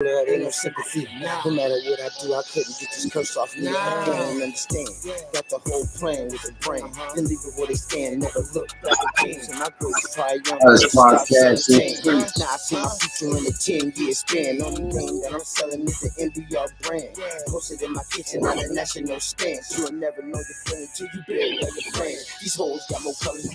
Ain't no sympathy. No matter what I do, I couldn't get this curse off me. They don't understand. Got the whole plan with the brain. Then leave it where they stand. Never look back at dreams. And my greatest triumph was stop selling chains. Now I see my future in a 10-year span. Only thing that I'm selling is the MBR brand. Posted in my kitchen on a national stance. You'll never know the feeling till you bury all your friends. These hoes got more colors.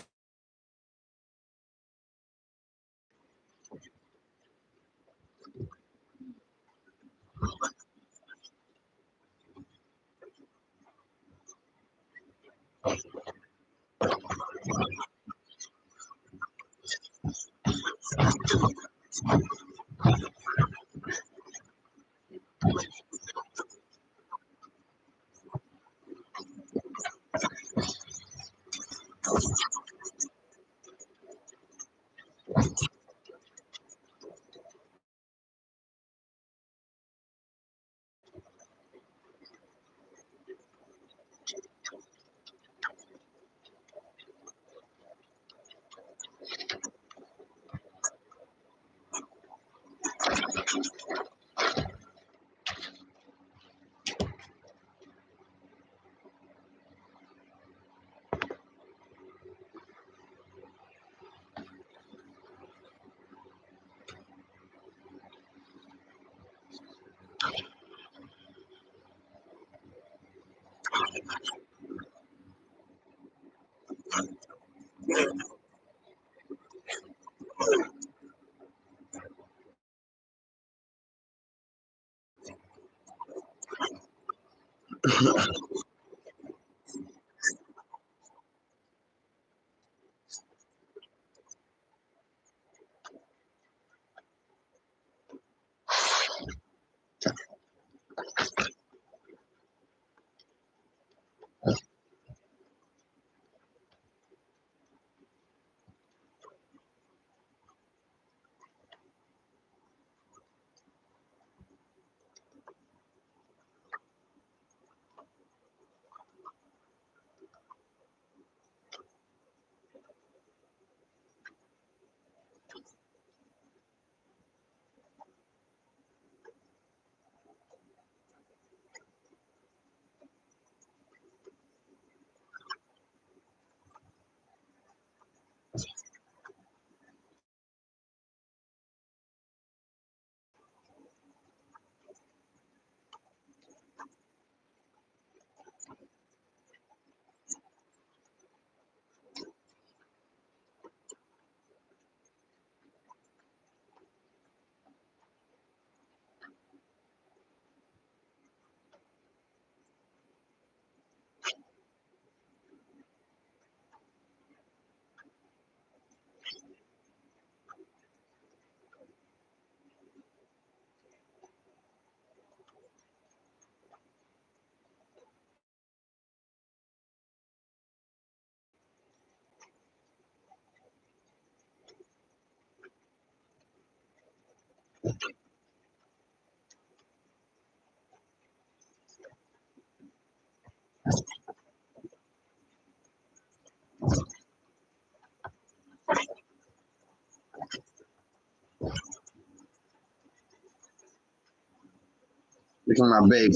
Look at my baby.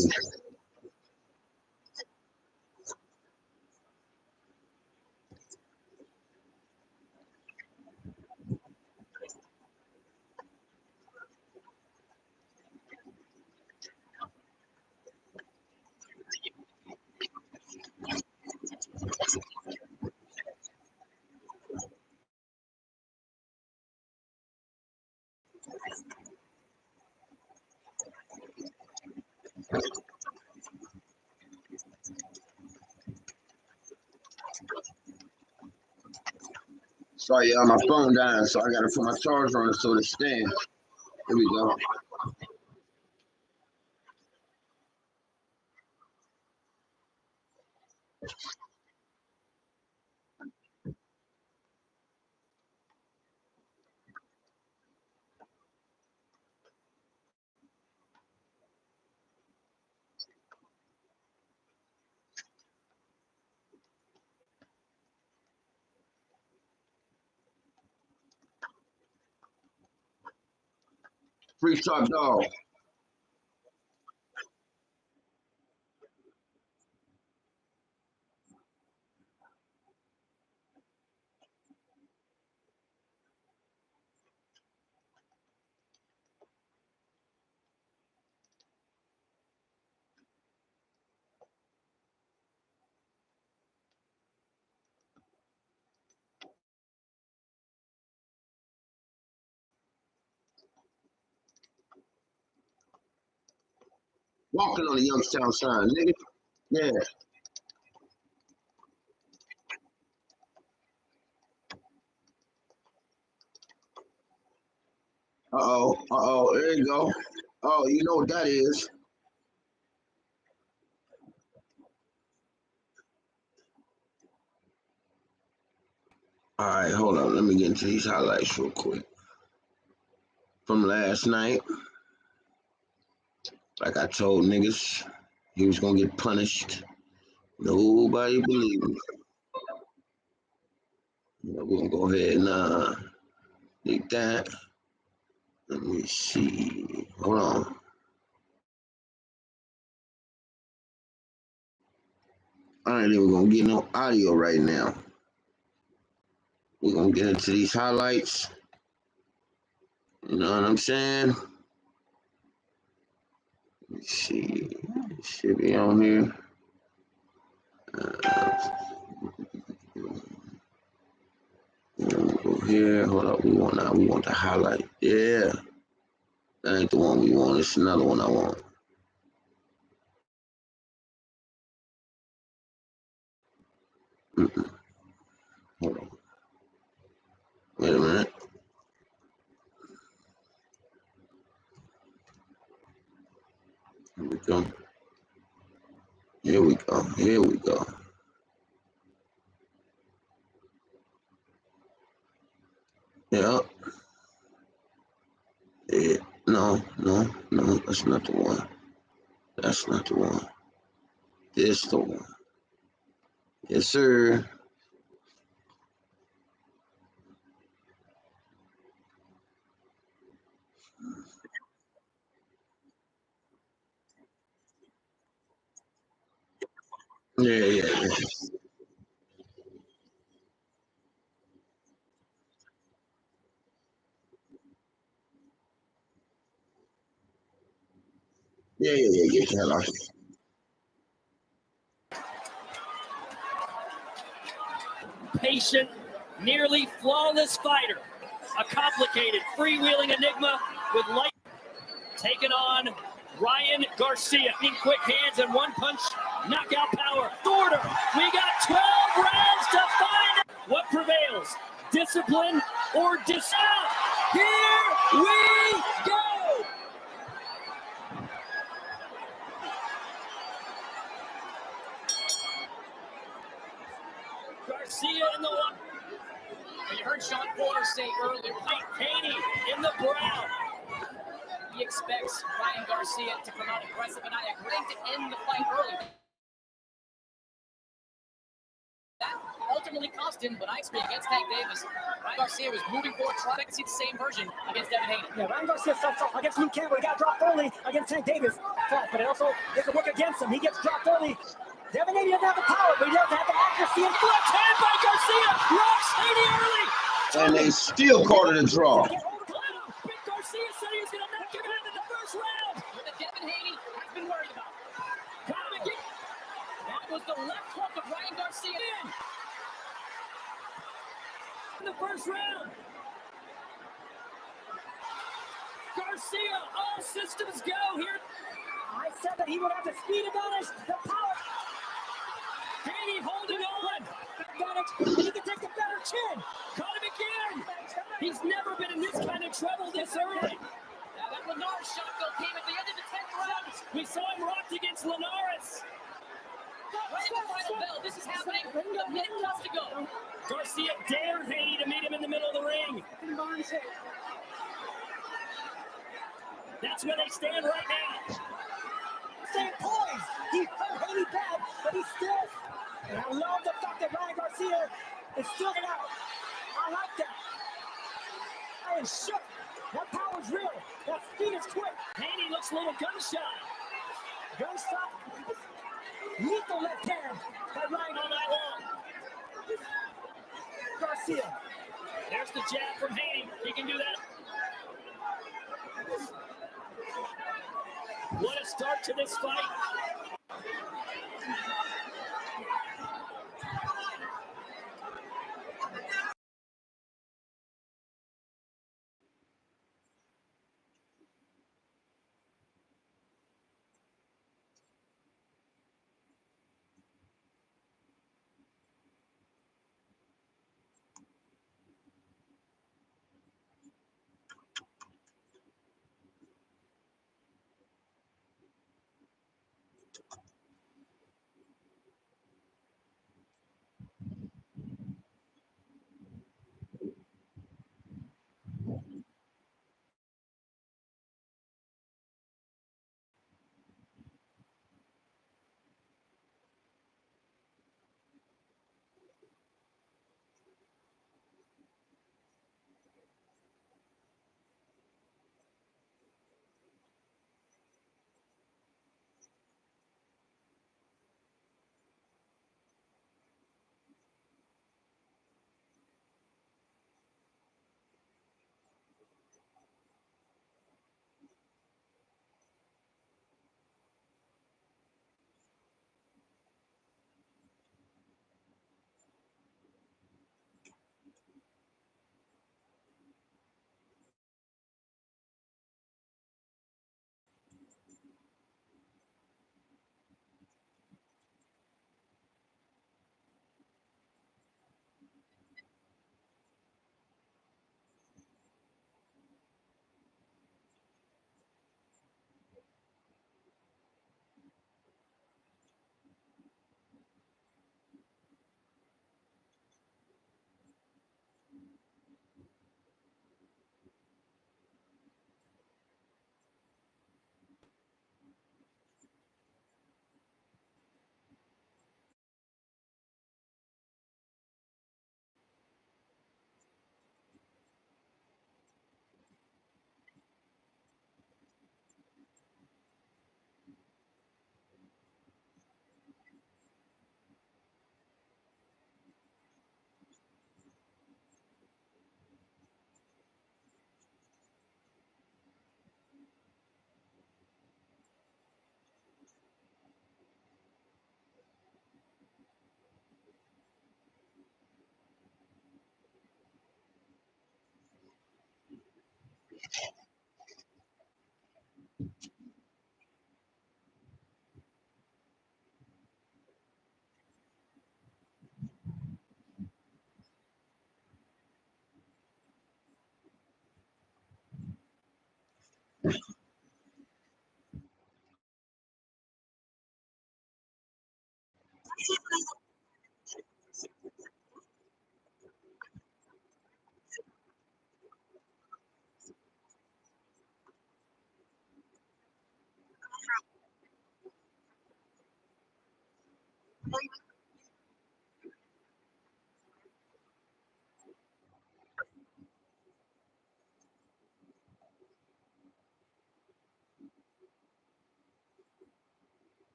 Sorry, y'all, my phone dying, so I gotta put my charger on it so it stands. Here we go. Free top dog. Walking on the Youngstown sign, nigga. Yeah. There you go. Oh, you know what that is. All right, hold on. Let me get into these highlights real quick. From last night, like I told niggas, he was gonna get punished. Nobody believed me. We're gonna go ahead and take that. Let me see. Hold on. I ain't even gonna get no audio right now. We're gonna get into these highlights. You know what I'm saying? Let me see. It should be on here. Go here. Hold up. We want the highlight. Yeah. That ain't the one we want. It's another one I want. Hold on. Wait a minute. Here we go. Here we go. Here we go. Yep. Yeah. No. That's not the one. That's not the one. This the one. Yes, sir. Yeah. Get the hell out. Patient, nearly flawless fighter. A complicated, freewheeling enigma with light. Taking on Ryan Garcia. In quick hands and one punch, knockout power. Order. We got 12 rounds to find what prevails. Discipline or discount. Here we go. Garcia in the one. You heard Sean Porter say earlier, Haney in the brow. He expects Ryan Garcia to come out aggressive, and I agree to end the fight early. That ultimately cost him, but I expect against Tank Davis, Ryan Garcia was moving forward, trying to see the same version against Devin Haney. Yeah, Ryan Garcia starts off against Luke Campbell. He got dropped early against Tank Davis. But it also gets to work against him. He gets dropped early. Devin Haney doesn't have the power, but he does have the accuracy. And left hand by Garcia, rocks Haney early. And they still called it a draw. Garcia said he was going to knock him out in the first round. But Devin Haney has been worried about. Got him again. That was the left hook of Ryan Garcia in the first round. Garcia, all systems go here. I said that he would have the speed advantage, the power. Haney holding on. Advantage, and he can take the better chin. Caught him again. He's never been in this kind of trouble this early. Now that Linares shot though came at the end of the 10th round. We saw him rocked against Linares. Right in the final bell. This is happening with a minute left to go. Garcia dared Haney to meet him in the middle of the ring. That's where they stand right now. Staying poised. He hurt Haney bad, but he's still. And I love the fact that Ryan Garcia is still out. I like that. I am shook. That power's real. That speed is quick. Haney looks a little gunshot. Gunshot. Lethal left hand by Ryan all night long. Garcia. There's the jab from Haney. He can do that. What a start to this fight.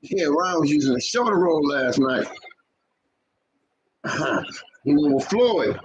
Yeah, Ryan was using a shoulder roll last night. He went with Floyd.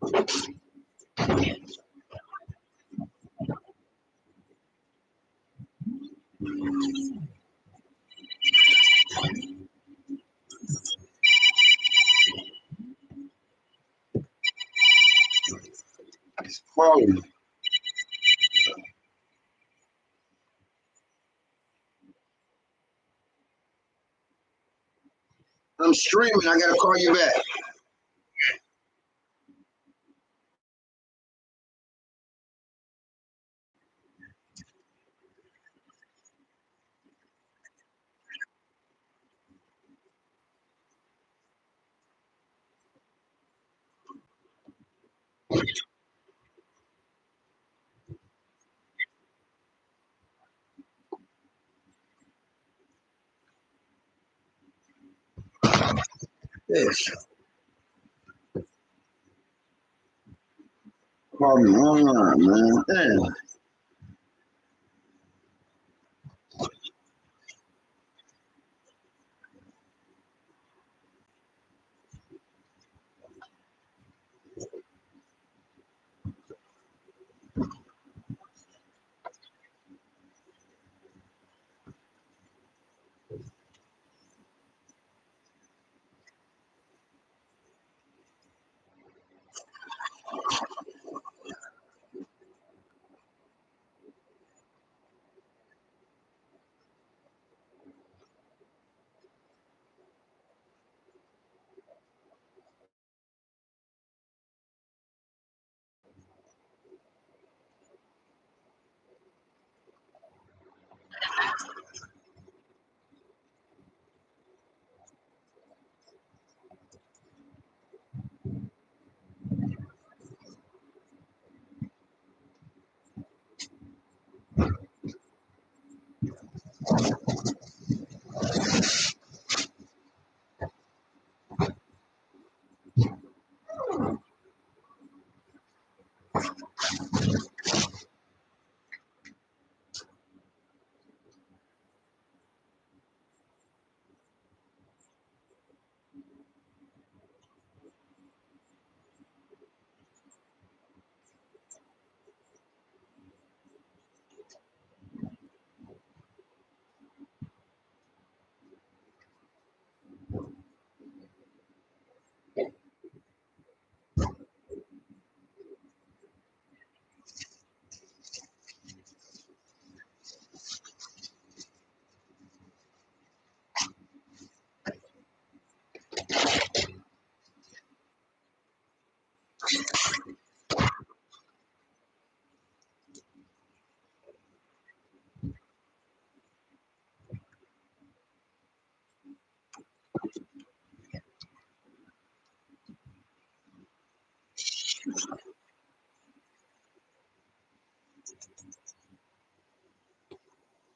It's quality. I'm streaming. I gotta call you back. Yes. Call me online, man. Damn.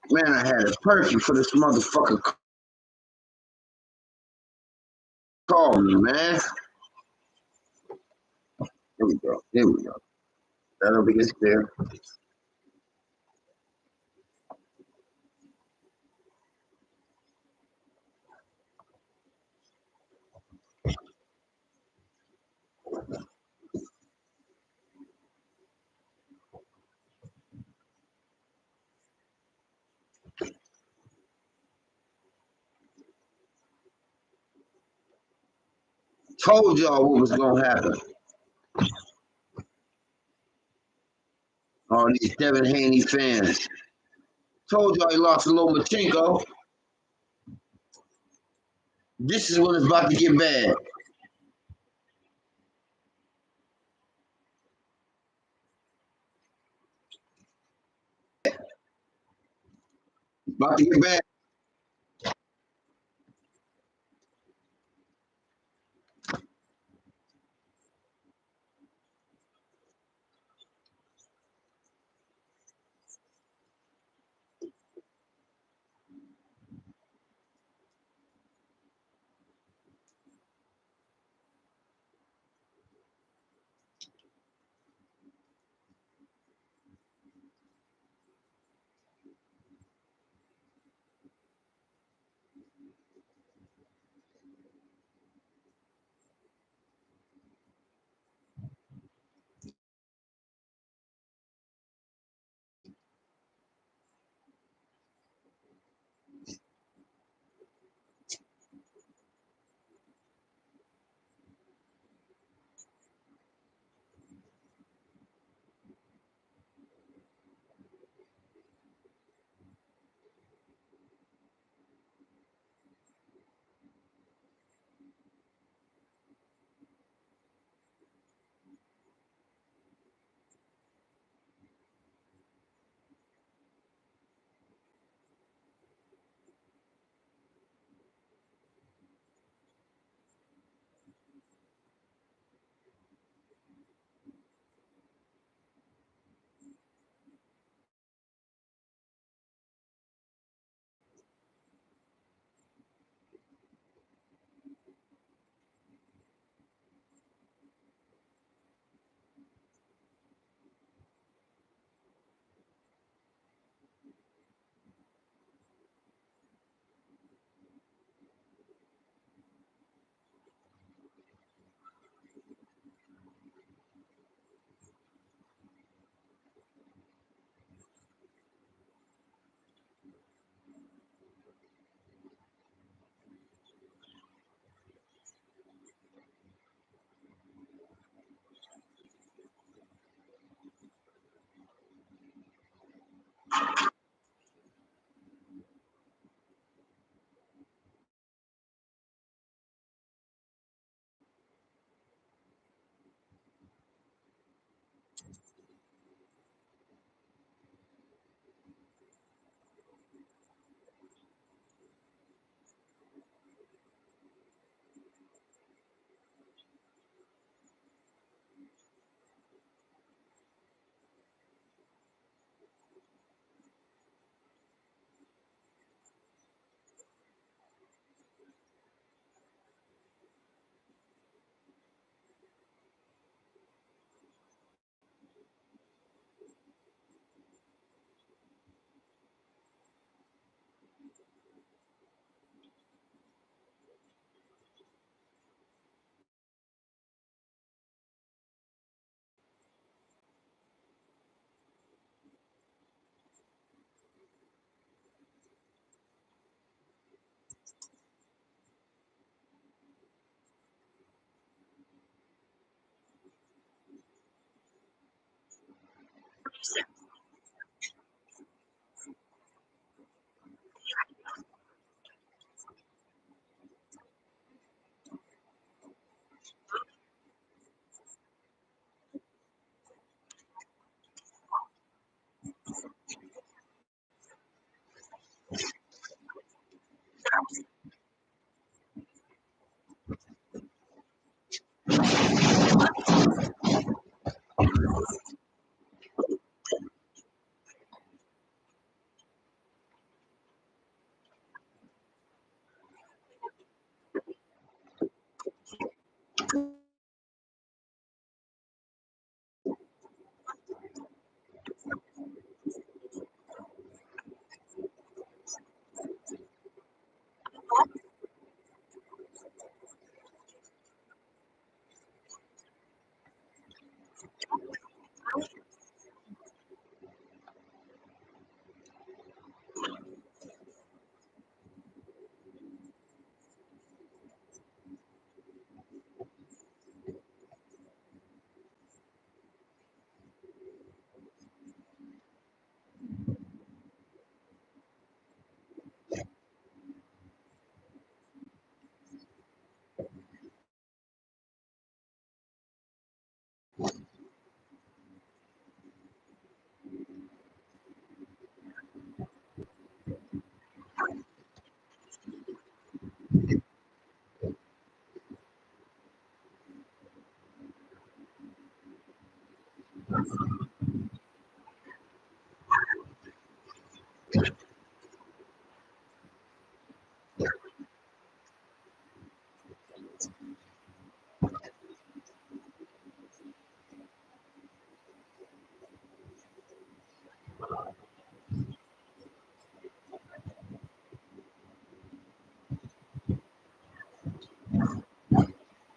Man, I had it perfect for this motherfucker call me, man. Here we go. Here we go. That'll be his clear. Told y'all what was gonna happen. All these Devin Haney fans. Told y'all he lost to Lomachenko. This is when it's about to get bad. About to get bad.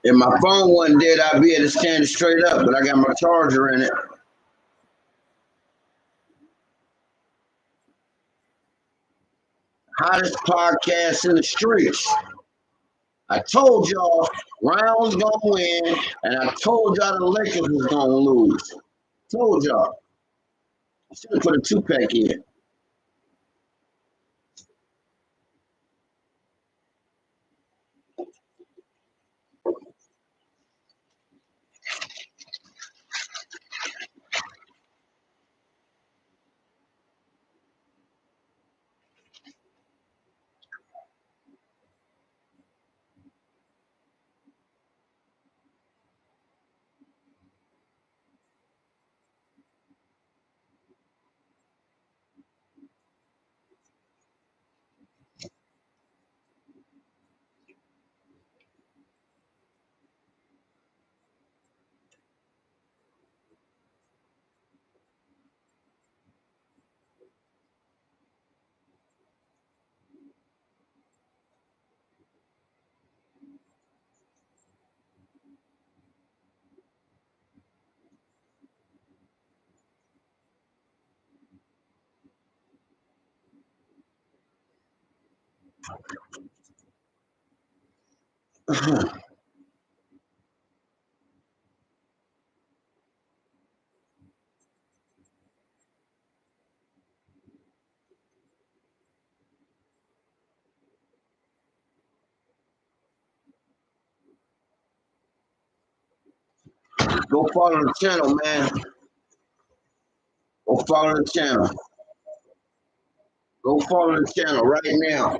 If my phone wasn't dead, I'd be able to stand it straight up, but I got my charger in it. Hottest podcast in the streets. I told y'all Brown's gonna win, and I told y'all the Lakers was gonna lose. Told y'all. I should have put a 2-pack in. Go follow the channel, man. Go follow the channel. Go follow the channel right now.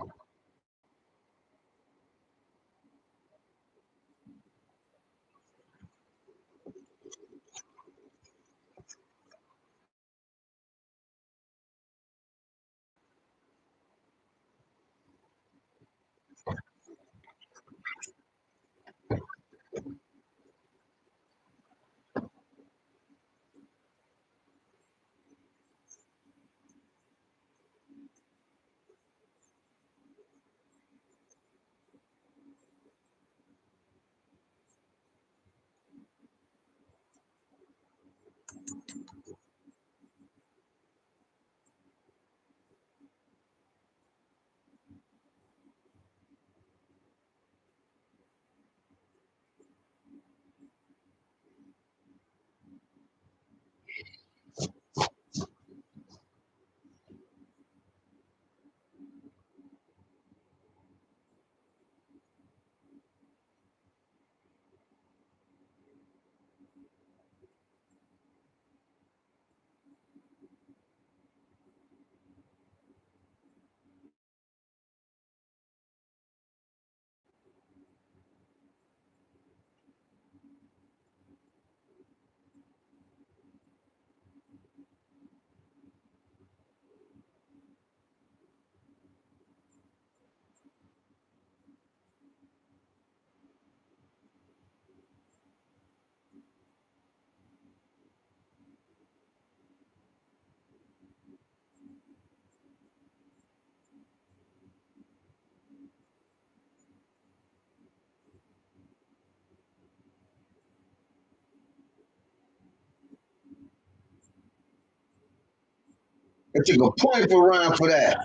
I took a point for Ryan for that.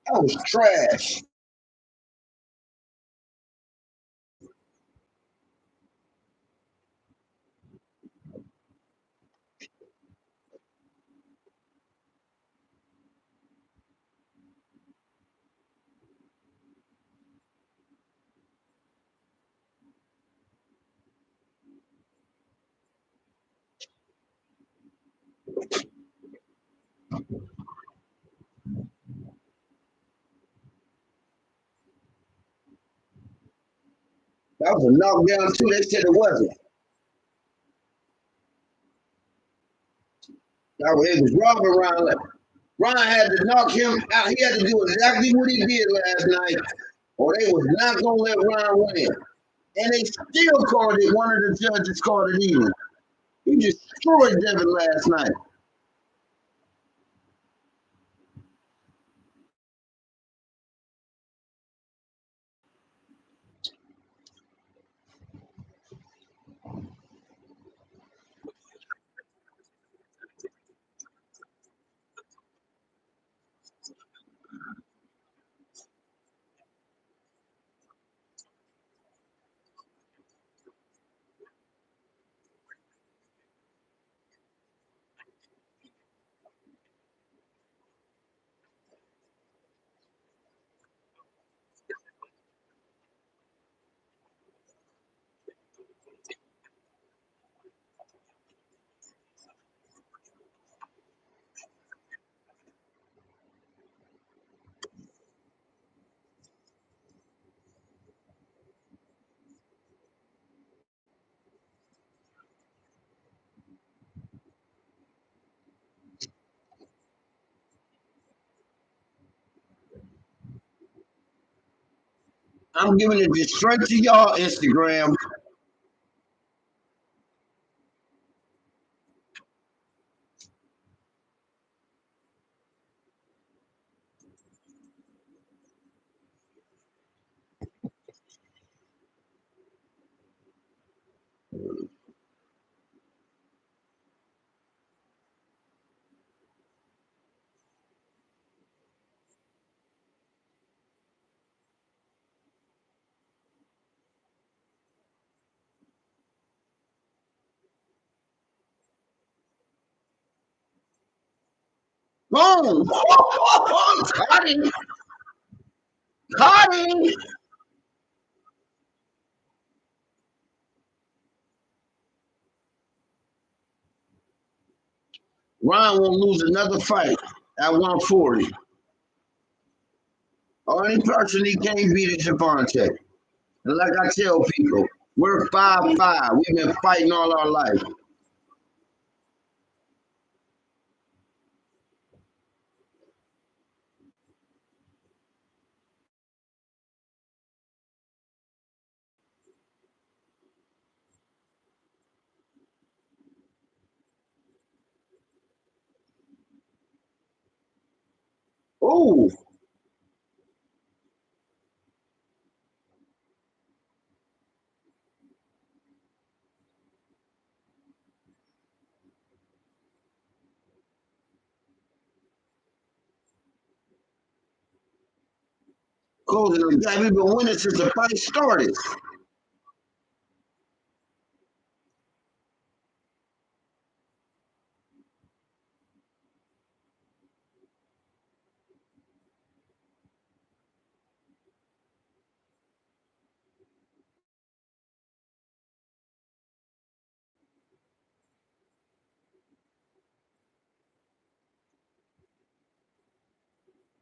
That was trash. That was a knockdown too. They said it wasn't. It was Robin Ryan. Ryan had to knock him out. He had to do exactly what he did last night, or they was not gonna let Ryan win. And they still called it. One of the judges called it even. He destroyed Devin last night. I'm giving it just straight to y'all Instagram. Boom! Caught him! Caught him! Ryan won't lose another fight at 140. Only person he can't beat is Javante. And like I tell people, we're 5'5". We've been fighting all our life. Ooh. Closing the gap. We've been winning since the fight started.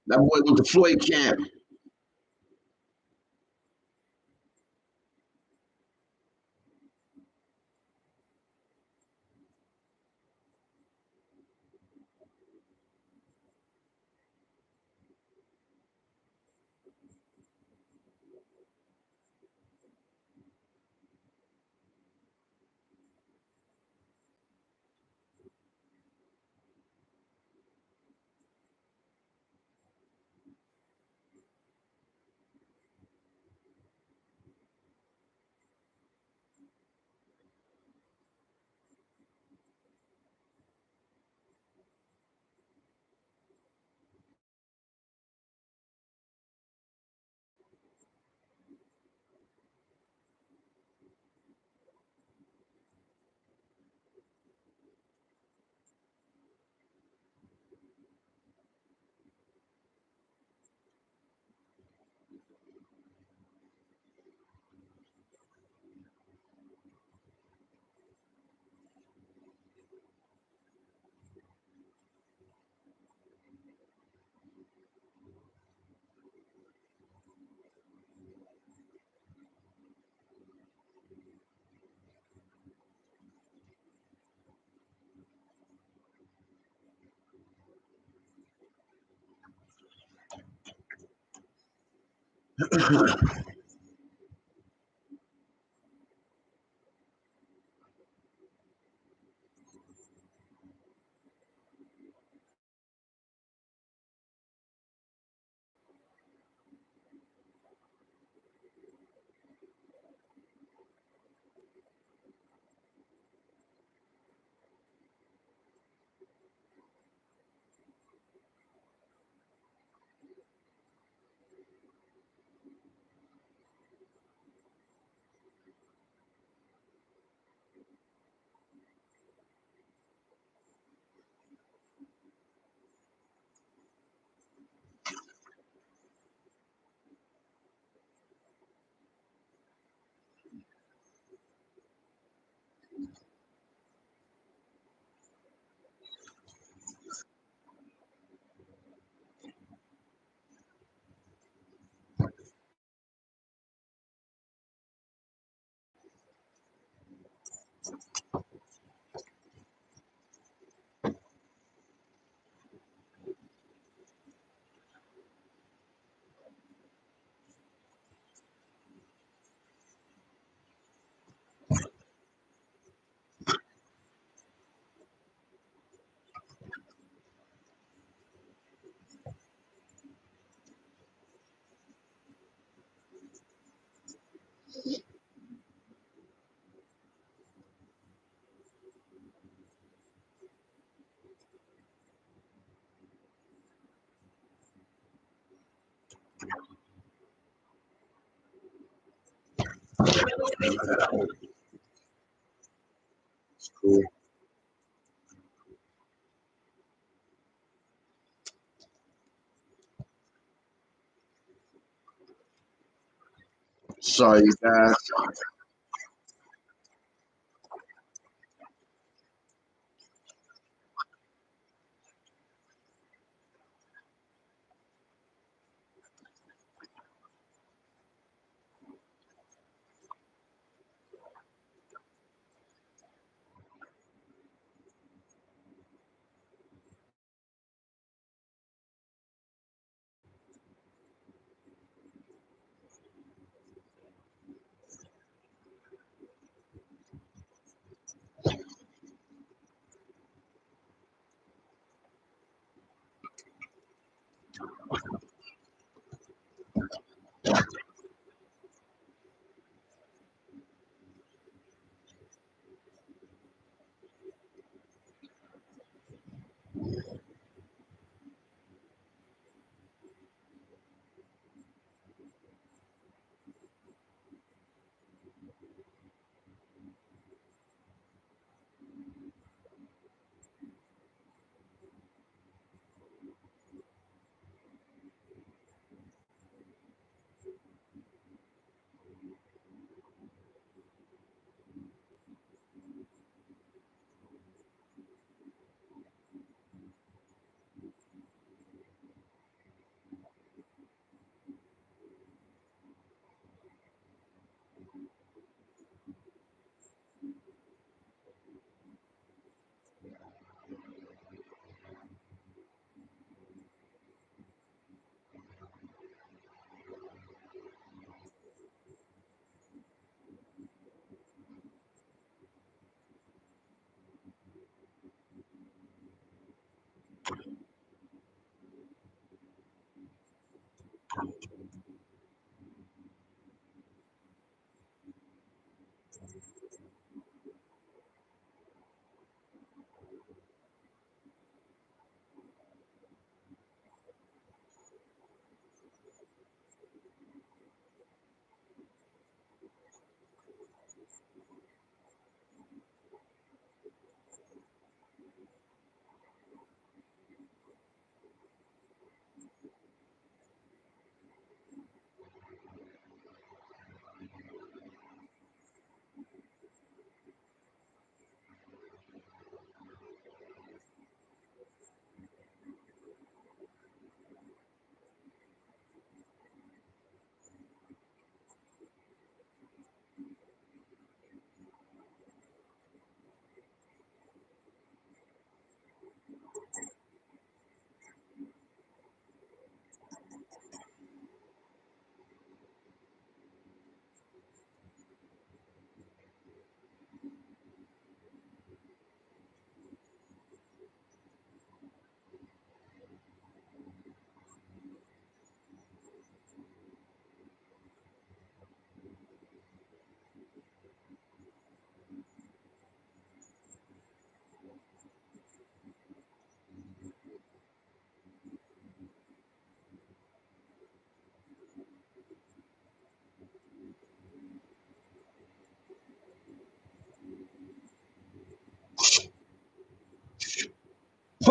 That boy went to Floyd camp. It's cool. Sorry, you guys.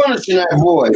punishing that boy.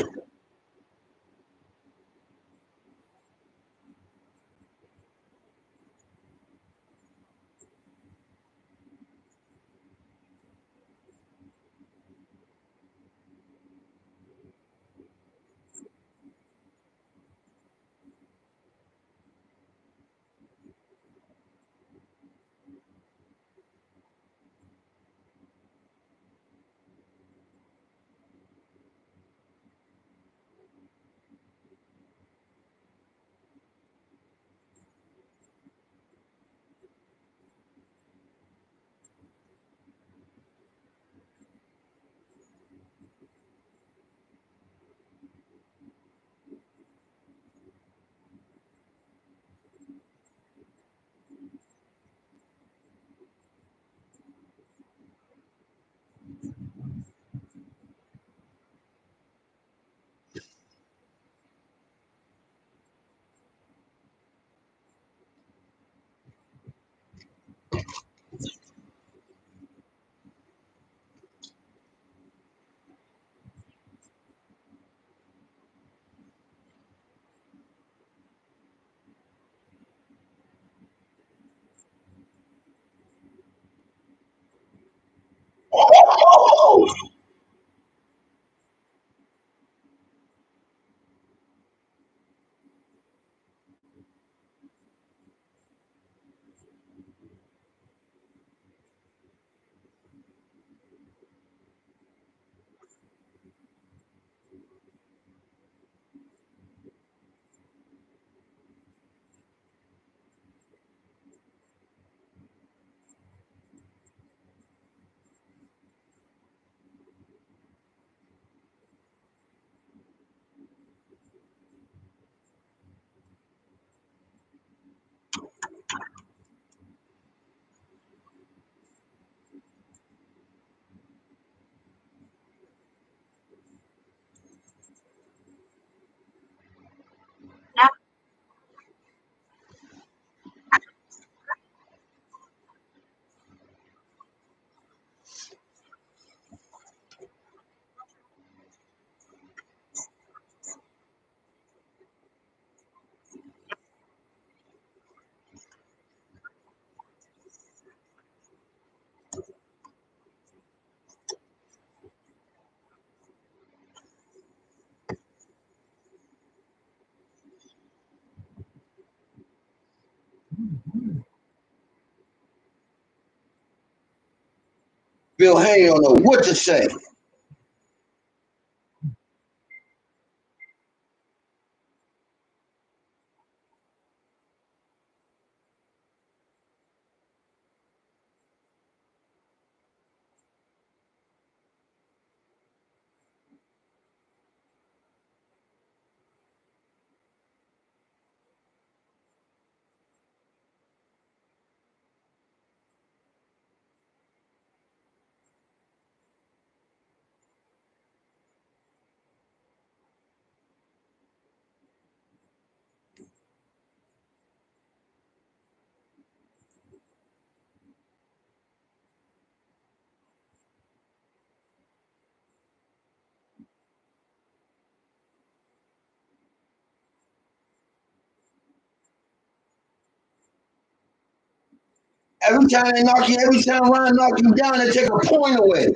Bill Haney don't know what to say. Every time Ryan knock you down, they take a point away.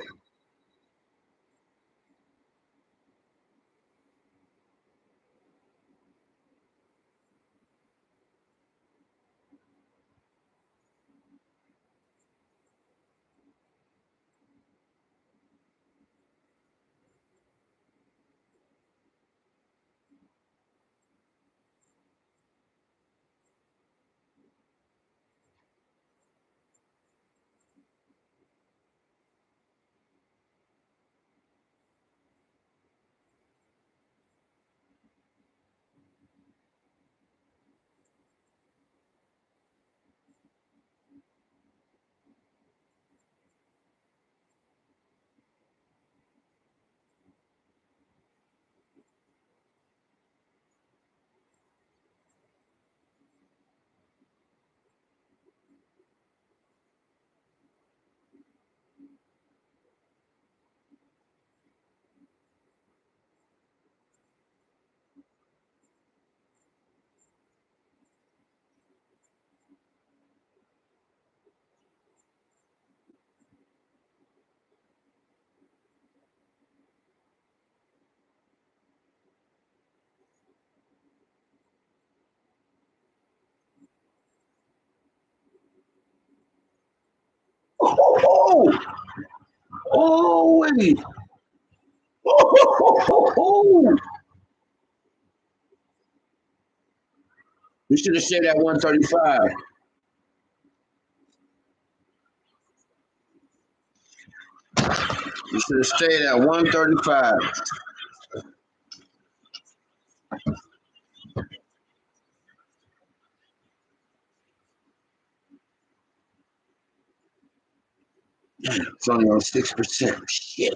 Oh, oh, wait. Oh. You should have stayed at 135. You should have stayed at 135. It's only on 6%. Shit.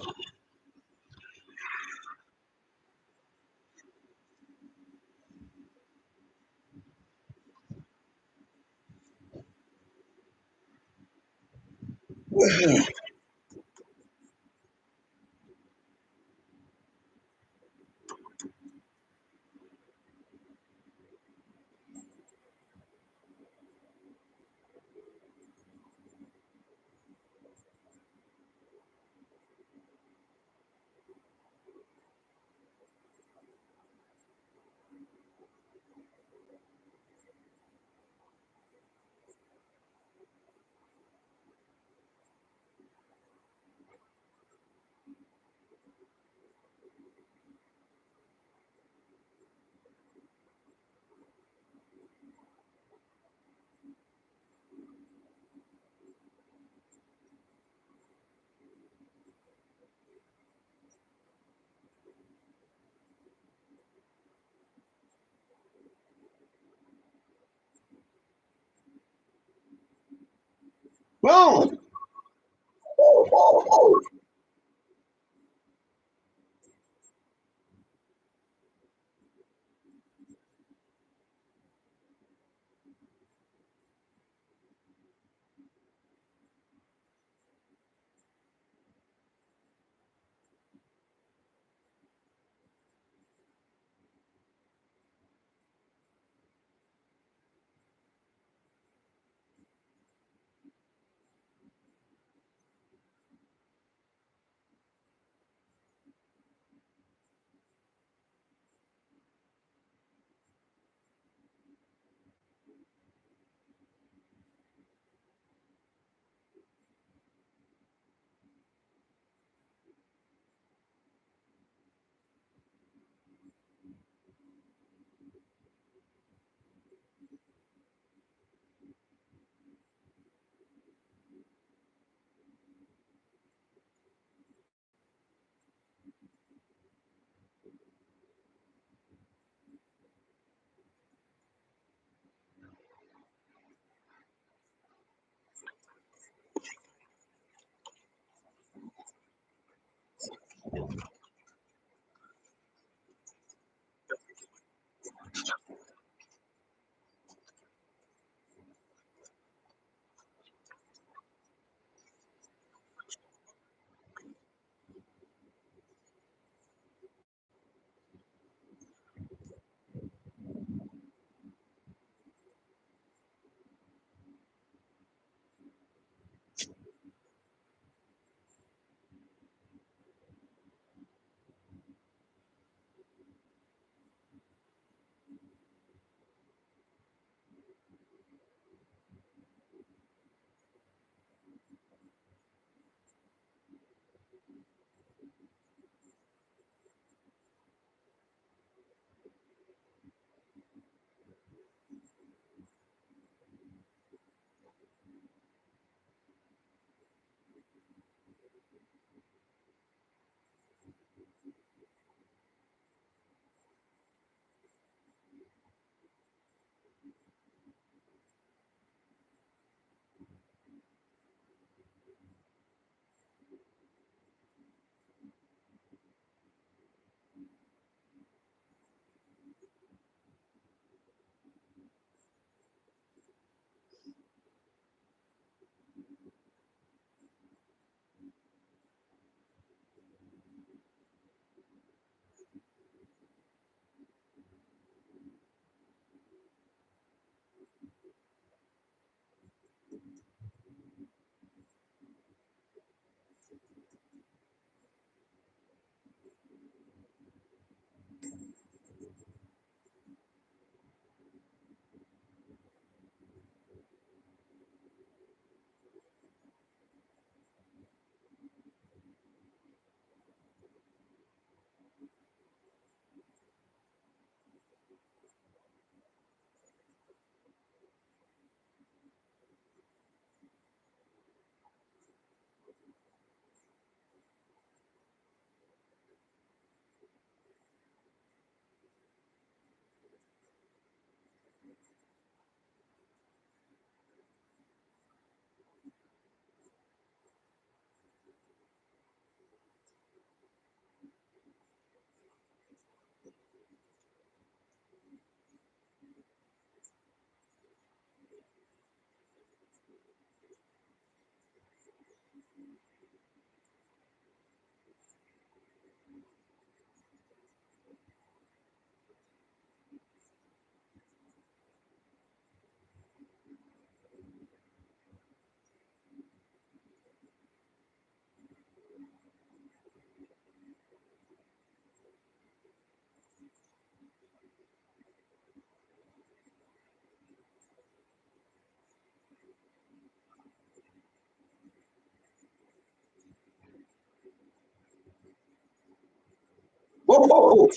Whoa.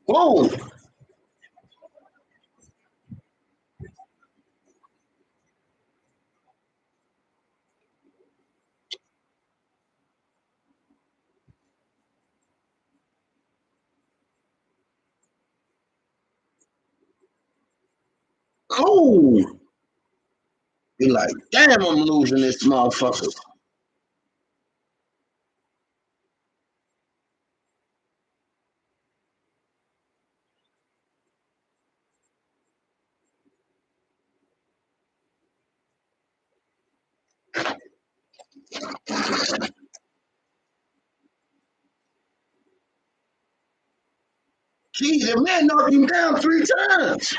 Boom. Oh. Be like, damn, I'm losing this motherfucker. Gee, the man knocked him down 3 times.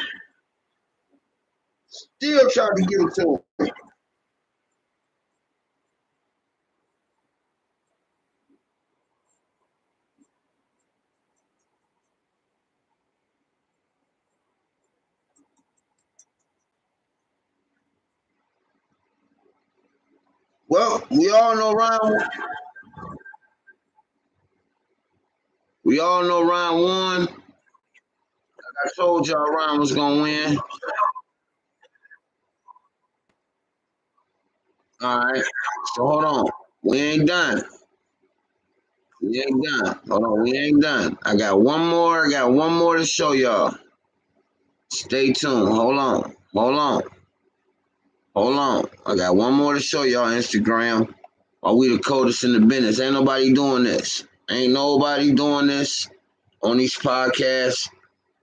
Still tried to get it to him. Well, we all know round 1. I told y'all Ryan was gonna win. All right. So hold on. We ain't done. Hold on, we ain't done. I got one more to show y'all. Stay tuned. Hold on. I got one more to show y'all Instagram. Are we the coldest in the business? Ain't nobody doing this. On these podcasts.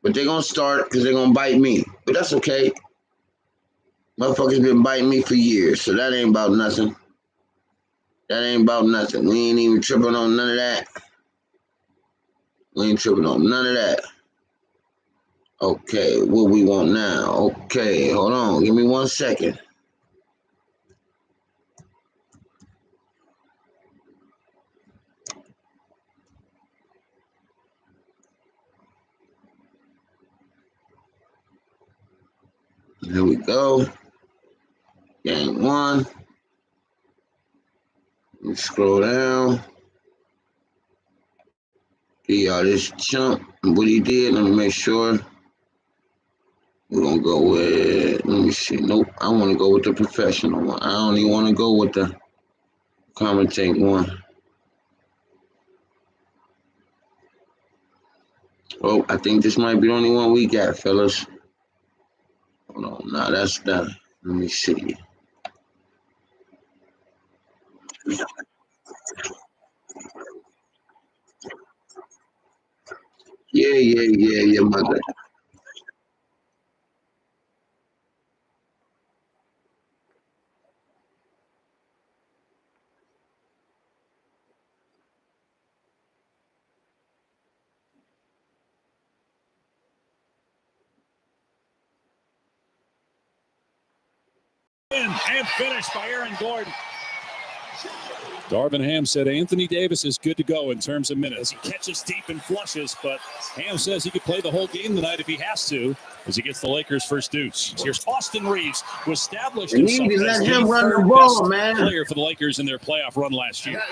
But they're gonna start because they're gonna bite me. But that's okay. Motherfuckers been biting me for years, so that ain't about nothing. We ain't even tripping on none of that. Okay, what we want now? Okay, hold on. Give me 1 second. Here we go. Game 1. Let me scroll down. Give y'all this chump. What he did. Let me make sure. We're going to go with, let me see. Nope, I want to go with the professional one. I don't even want to go with the commentate one. Oh, I think this might be the only one we got, fellas. Hold on. No, that's done. Let me see. Yeah, mother. And finished by Aaron Gordon. Darvin Ham said Anthony Davis is good to go in terms of minutes. He catches deep and flushes, but Ham says he could play the whole game tonight if he has to, as he gets the Lakers' first deuce. Here's Austin Reeves, who established himself as the third best player for the Lakers in their playoff run last year.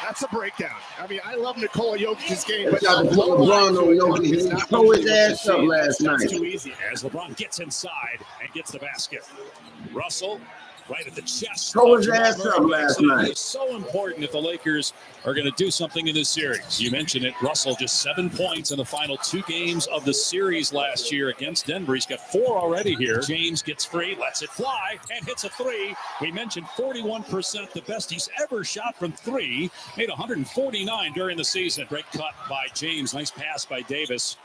That's a breakdown. I mean, I love Nikola Jokic's game, but Jokic tore his ass up last night. That's too easy. As LeBron gets inside and gets the basket. Russell right at the chest. Tore his ass up last night. It's so important if the Lakers are going to do something in this series. You mentioned it. Russell just 7 points in the final 2 games of the series last year against Denver. He's got 4 already here. James gets free, lets it fly, and hits a 3. We mentioned 41%, the best he's ever shot from 3. Made 149 during the season. Great cut by James. Nice pass by Davis.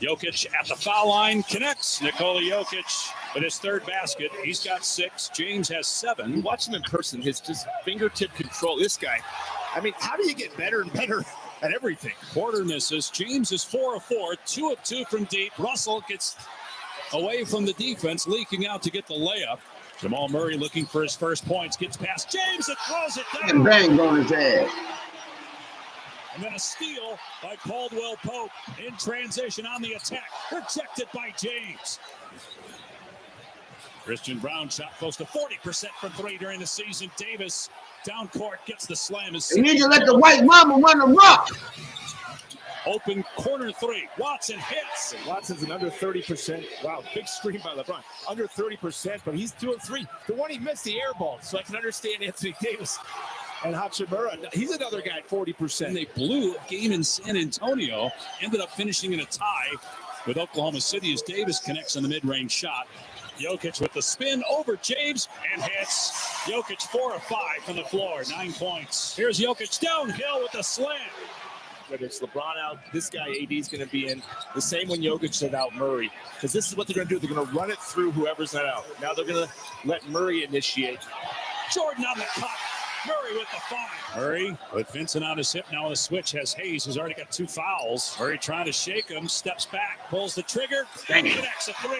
Jokic at the foul line connects. Nikola Jokic with his 3rd basket. He's got 6. James has 7. Watch him in person. His just fingertip control. This guy, I mean, how do you get better and better at everything? Porter misses. James is 4 of 4, 2 of 2 from deep. Russell gets away from the defense, leaking out to get the layup. Jamal Murray looking for his first points. Gets past James and throws it down. And bang on his ass. And then a steal by Caldwell Pope in transition on the attack. Rejected by James. Christian Brown shot close to 40% from 3 during the season. Davis Down court, gets the slam. You need to let the white mama run the rock. Open corner three. Watson hits. Watson's an under 30%. Wow, big screen by LeBron. Under 30%, but he's 2 of 3. The one he missed, the air ball. So I can understand Anthony Davis and Hachimura. He's another guy at 40%. And they blew a game in San Antonio. Ended up finishing in a tie with Oklahoma City as Davis connects on the mid-range shot. Jokic with the spin over James and hits. Jokic 4 of 5 from the floor, 9 points. Here's Jokic downhill with the slam. Whether it's LeBron out, this guy AD is going to be in. The same when Jokic said out Murray. Because this is what they're going to do. They're going to run it through whoever's not out. Now they're going to let Murray initiate. Jordan on the cut. Murray with the five. Murray with Vincent on his hip. Now on the switch has Hayes, who's already got 2 fouls. Murray trying to shake him. Steps back. Pulls the trigger. And connects a 3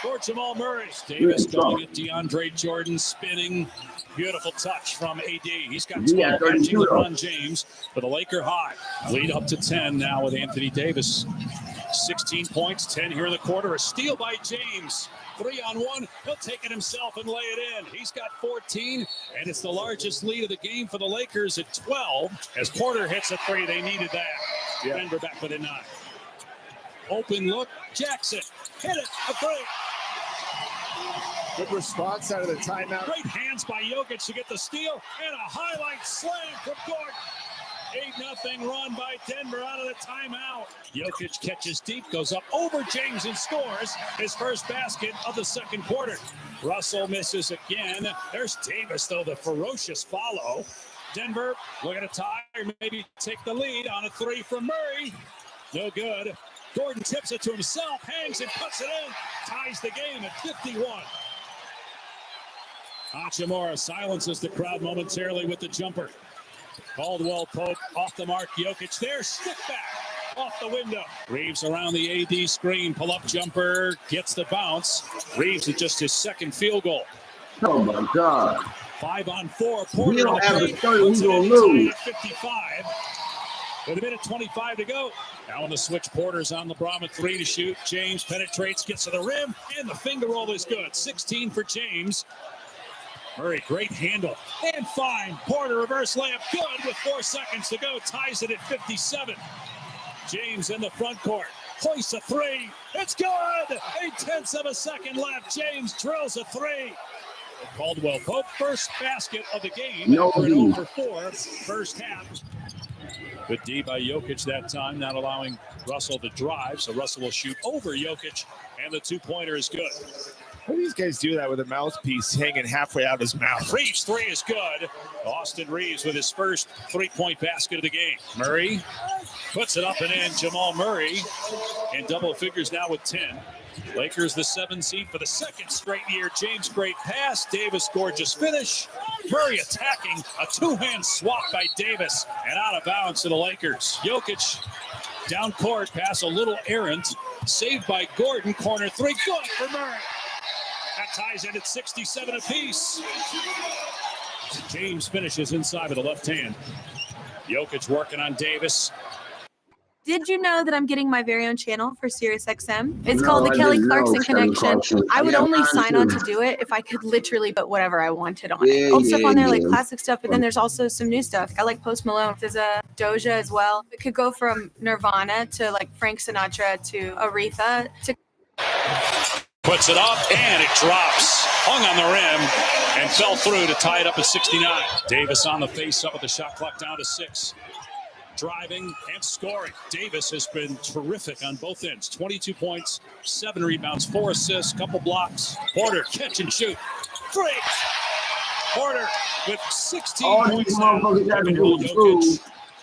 for Jamal Murray. Davis going at DeAndre Jordan. Spinning. Beautiful touch from AD. He's got 12 matching LeBron James for the Laker high. Lead up to 10 now with Anthony Davis. 16 points, 10 here in the quarter. A steal by James. 3-on-1. He'll take it himself and lay it in. He's got 14, and it's the largest lead of the game for the Lakers at 12. As Porter hits a 3, they needed that. Yeah. Denver back with a 9. Open look. Jackson hit it. A 3. Good response out of the timeout. Great hands by Jokic to get the steal, and a highlight slam from Gordon. 8-0 run by Denver out of the timeout. Jokic catches deep, goes up over James and scores his first basket of the second quarter. Russell misses again. There's Davis, though, the ferocious follow. Denver looking to tie or maybe take the lead on a 3 from Murray. No good. Gordon tips it to himself, hangs and puts it in. Ties the game at 51. Hachimura silences the crowd momentarily with the jumper. Caldwell Pope off the mark. Jokic there. Stick back off the window. Reeves around the AD screen. Pull-up jumper. Gets the bounce. Reeves with just his second field goal. Oh, my God. 5-on-4. Porter We don't have the a 30, we gonna lose. 55. With a minute 25 to go. Now on the switch, Porter's on LeBron with 3 to shoot. James penetrates, gets to the rim, and the finger roll is good. 16 for James. Murray, great handle. And fine. Porter reverse layup. Good with 4 seconds to go. Ties it at 57. James in the front court. Hoists a 3. It's good. 0.8 of a second left. James drills a 3. Caldwell Pope, first basket of the game. No for an 0 for 4 first half. Good D by Jokic that time, not allowing Russell to drive. So Russell will shoot over Jokic, and the 2-pointer is good. How do these guys do that with a mouthpiece hanging halfway out of his mouth? Reeves 3 is good. Austin Reeves with his first 3-point basket of the game. Murray puts it up and in. Jamal Murray in double figures now with 10. Lakers the 7 seed for the second straight year. James, great pass. Davis, gorgeous finish. Murray attacking. A 2-hand swap by Davis and out of bounds to the Lakers. Jokic down court, pass a little errant. Saved by Gordon. Corner 3. Good for Murray. That ties it at 67 apiece. James finishes inside with the left hand. Jokic working on Davis. Did you know that I'm getting my very own channel for SiriusXM? It's called the Kelly Clarkson Connection. I would only sign on to do it if I could literally put whatever I wanted on it. Old stuff on there, like classic stuff, but then there's also some new stuff. I like Post Malone. There's a Doja as well. It could go from Nirvana to like Frank Sinatra to Aretha to... Puts it up, and it drops. Hung on the rim and fell through to tie it up at 69. Davis on the face-up with the shot clock down to 6. Driving and scoring. Davis has been terrific on both ends. 22 points, 7 rebounds, 4 assists, couple blocks. Porter, catch and shoot. 3. Porter with 16 All these points. motherfuckers got to do is prove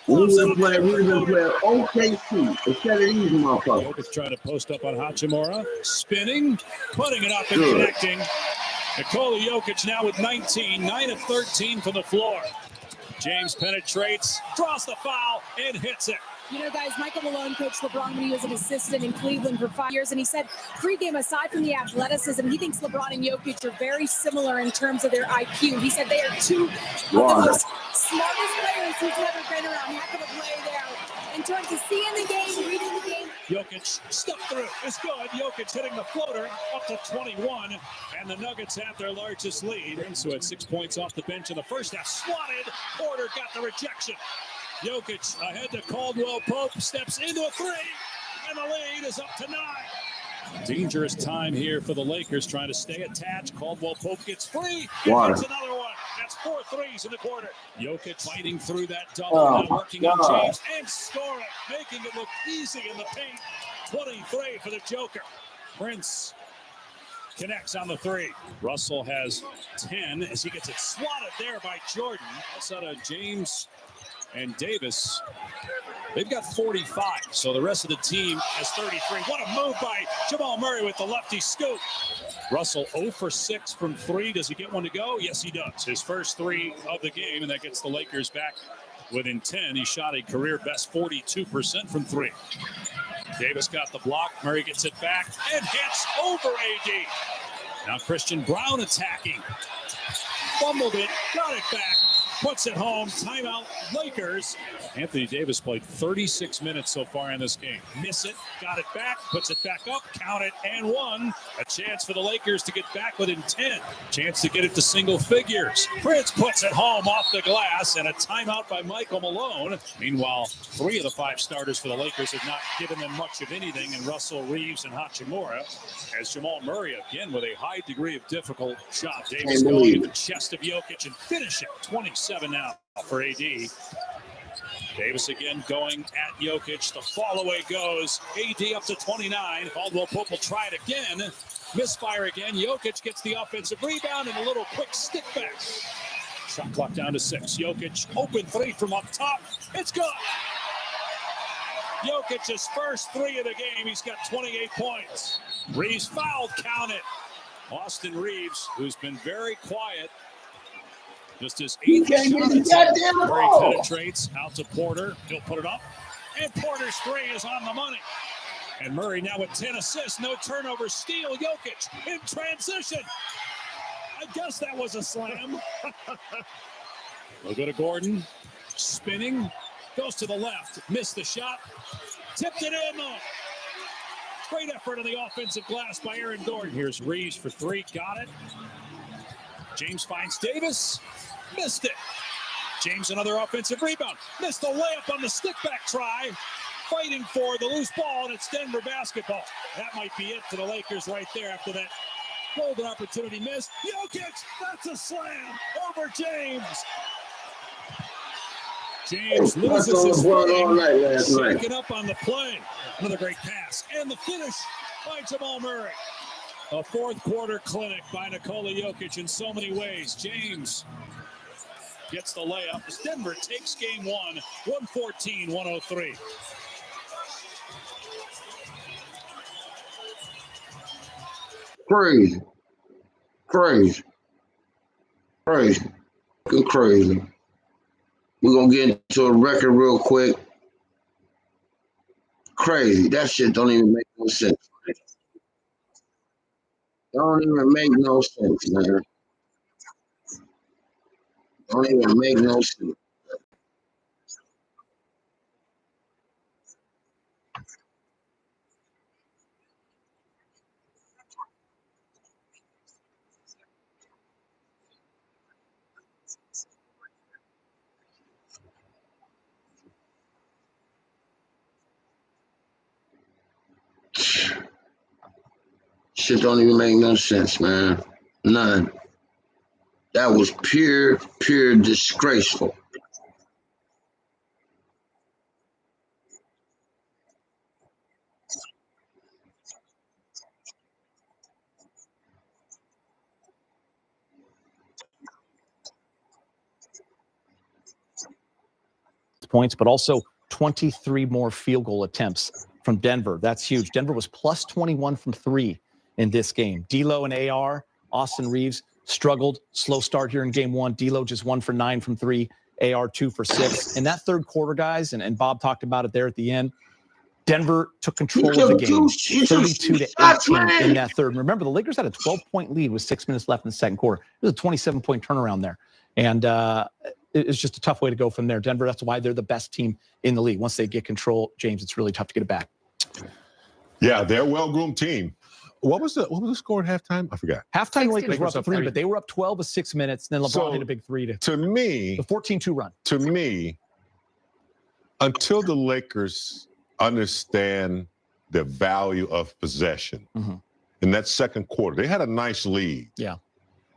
we've been playing OKC instead of these motherfuckers. Jokic trying to post up on Hachimura. Spinning, putting it up and connecting. Nikola Jokic now with 19, 9 of 13 from the floor. James penetrates, draws the foul, and hits it. You know, guys, Michael Malone coached LeBron when he was an assistant in Cleveland for 5 years, and he said pregame, aside from the athleticism, he thinks LeBron and Jokic are very similar in terms of their IQ. He said they are two of the most smartest players he's ever been around. Heck of a play there. In terms of seeing the game, reading the game. Jokic stuck through. It's good. Jokic hitting the floater up to 21, and the Nuggets have their largest lead. Prince, who had 6 points off the bench in the first half, swatted. Porter got the rejection. Jokic ahead to Caldwell Pope, steps into a three, and the lead is up to 9. Dangerous time here for the Lakers, trying to stay attached. Caldwell Pope gets free, and gets another one. That's 4 threes in the quarter. Jokic fighting through that double, now working on James, and scoring, making it look easy in the paint. 23 for the Joker. Prince connects on the 3. Russell has 10 as he gets it swatted there by Jordan. That's out of James and Davis. They've got 45, so the rest of the team has 33. What a move by Jamal Murray with the lefty scoop. Russell 0 for 6 from 3. Does he get one to go? Yes, he does. His first 3 of the game, and that gets the Lakers back within 10. He shot a career best 42% from 3. Davis got the block. Murray gets it back and hits over AD. Now Christian Brown attacking. Fumbled it, got it back. Puts it home. Timeout, Lakers. Anthony Davis played 36 minutes so far in this game. Miss it, got it back, puts it back up, count it, and 1. A chance for the Lakers to get back within 10. Chance to get it to single figures. Prince puts it home off the glass, and a timeout by Michael Malone. Meanwhile, 3 of the 5 starters for the Lakers have not given them much of anything, and Russell, Reeves, and Hachimura. As Jamal Murray, again, with a high degree of difficult shot. Davis going to the chest of Jokic and finish it. 27 now for AD. Davis again going at Jokic. The fall away goes. AD up to 29. Caldwell Pope will try it again. Misfire again. Jokic gets the offensive rebound and a little quick stick back. Shot clock down to 6. Jokic open 3 from up top. It's good. Jokic's first 3 of the game. He's got 28 points. Reeves fouled. Count it. Austin Reeves, who's been very quiet. Just his 8th shot. Murray penetrates out to Porter. He'll put it up. And Porter's 3 is on the money. And Murray now with 10 assists. No turnovers. Steal. Jokic in transition. I guess that was a slam. We'll go to Gordon. Spinning. Goes to the left. Missed the shot. Tipped it in though. Great effort on the offensive glass by Aaron Gordon. Here's Reeves for 3. Got it. James finds Davis. Missed it. James another offensive rebound. Missed the layup on the stick back try. Fighting for the loose ball, and it's Denver basketball. That might be it for the Lakers right there after that golden opportunity missed. Jokic, that's a slam over James. James loses his footing, shaking up on the play. Another great pass. And the finish by Jamal Murray. A fourth quarter clinic by Nikola Jokic in so many ways. James gets the layup as Denver takes game 1, 114-103. Crazy. Crazy. Crazy. Good crazy. We're going to get into a record real quick. Crazy. That shit don't even make no sense. Don't even make no sense, man. Don't even make no sense. Shit don't even make no sense, man. None. That was pure disgraceful. Points, but also 23 more field goal attempts from Denver. That's huge. Denver was plus 21 from 3 in this game. D'Lo and AR, Austin Reeves struggled. Slow start here in game 1. D'Lo just 1 for 9 from 3. AR 2 for 6. In that third quarter, guys, and Bob talked about it there at the end, Denver took control of the game, 32-18 in that third. And remember, the Lakers had a 12-point lead with 6 minutes left in the second quarter. It was a 27-point turnaround there. And it's just a tough way to go from there. Denver, that's why they're the best team in the league. Once they get control, James, it's really tough to get it back. Yeah, they're a well-groomed team. What was the score at halftime? I forgot. Halftime, Lakers were up 3, but they were up 12 with 6 minutes. And then LeBron hit a big 3 to me, the 14-2 run. To me, until the Lakers understand the value of possession in that second quarter, they had a nice lead. Yeah.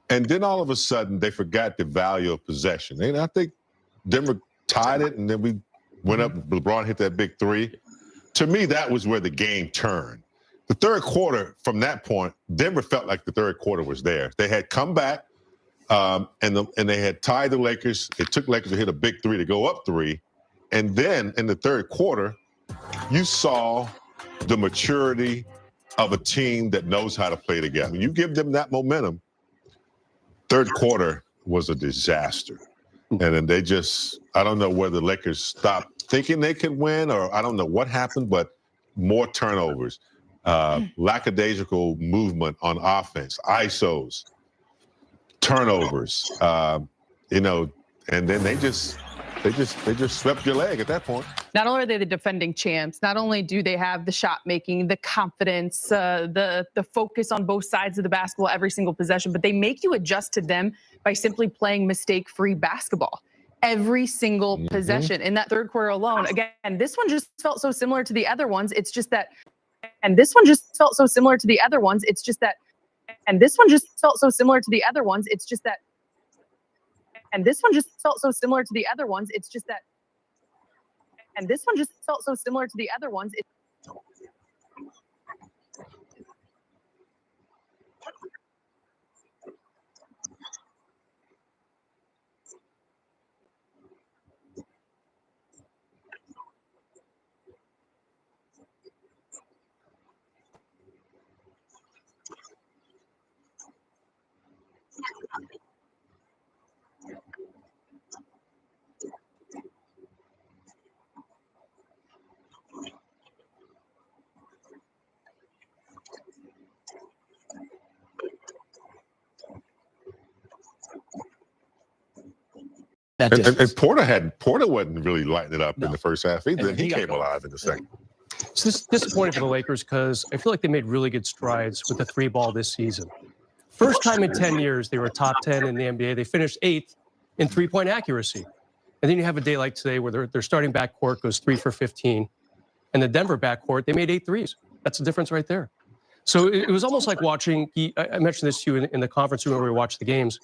And then all of a sudden, they forgot the value of possession. And I think Denver tied it, and then we went up. LeBron hit that big 3. To me, that was where the game turned. The third quarter, from that point, Denver felt like the third quarter was there. They had come back, and they had tied the Lakers. It took Lakers to hit a big 3 to go up 3. And then in the third quarter, you saw the maturity of a team that knows how to play together. When you give them that momentum, third quarter was a disaster. And then they just, I don't know whether the Lakers stopped thinking they could win, or I don't know what happened, but more turnovers, lackadaisical movement on offense, ISOs, turnovers, and then they just swept your leg at that point. Not only are they the defending champs, not only do they have the shot making, the confidence, the focus on both sides of the basketball every single possession, but they make you adjust to them by simply playing mistake-free basketball every single possession. In that third quarter alone, again, this one just felt so similar to the other ones. It's just that, and this one just felt so similar to the other ones. It's just that, and this one just felt so similar to the other ones. It's just that, and this one just felt so similar to the other ones. It's just that, and this one just felt so similar to the other ones. And Porter wasn't really lighting it up in the first half either. And he came alive in the second. It's disappointing for the Lakers because I feel like they made really good strides with the 3-ball this season. First time in 10 years they were top 10 in the NBA. They finished 8th in 3-point accuracy. And then you have a day like today where their starting backcourt goes 3 for 15. And the Denver backcourt, they made 8 threes. That's the difference right there. So it was almost like watching, I mentioned this to you in the conference room where we watched the games.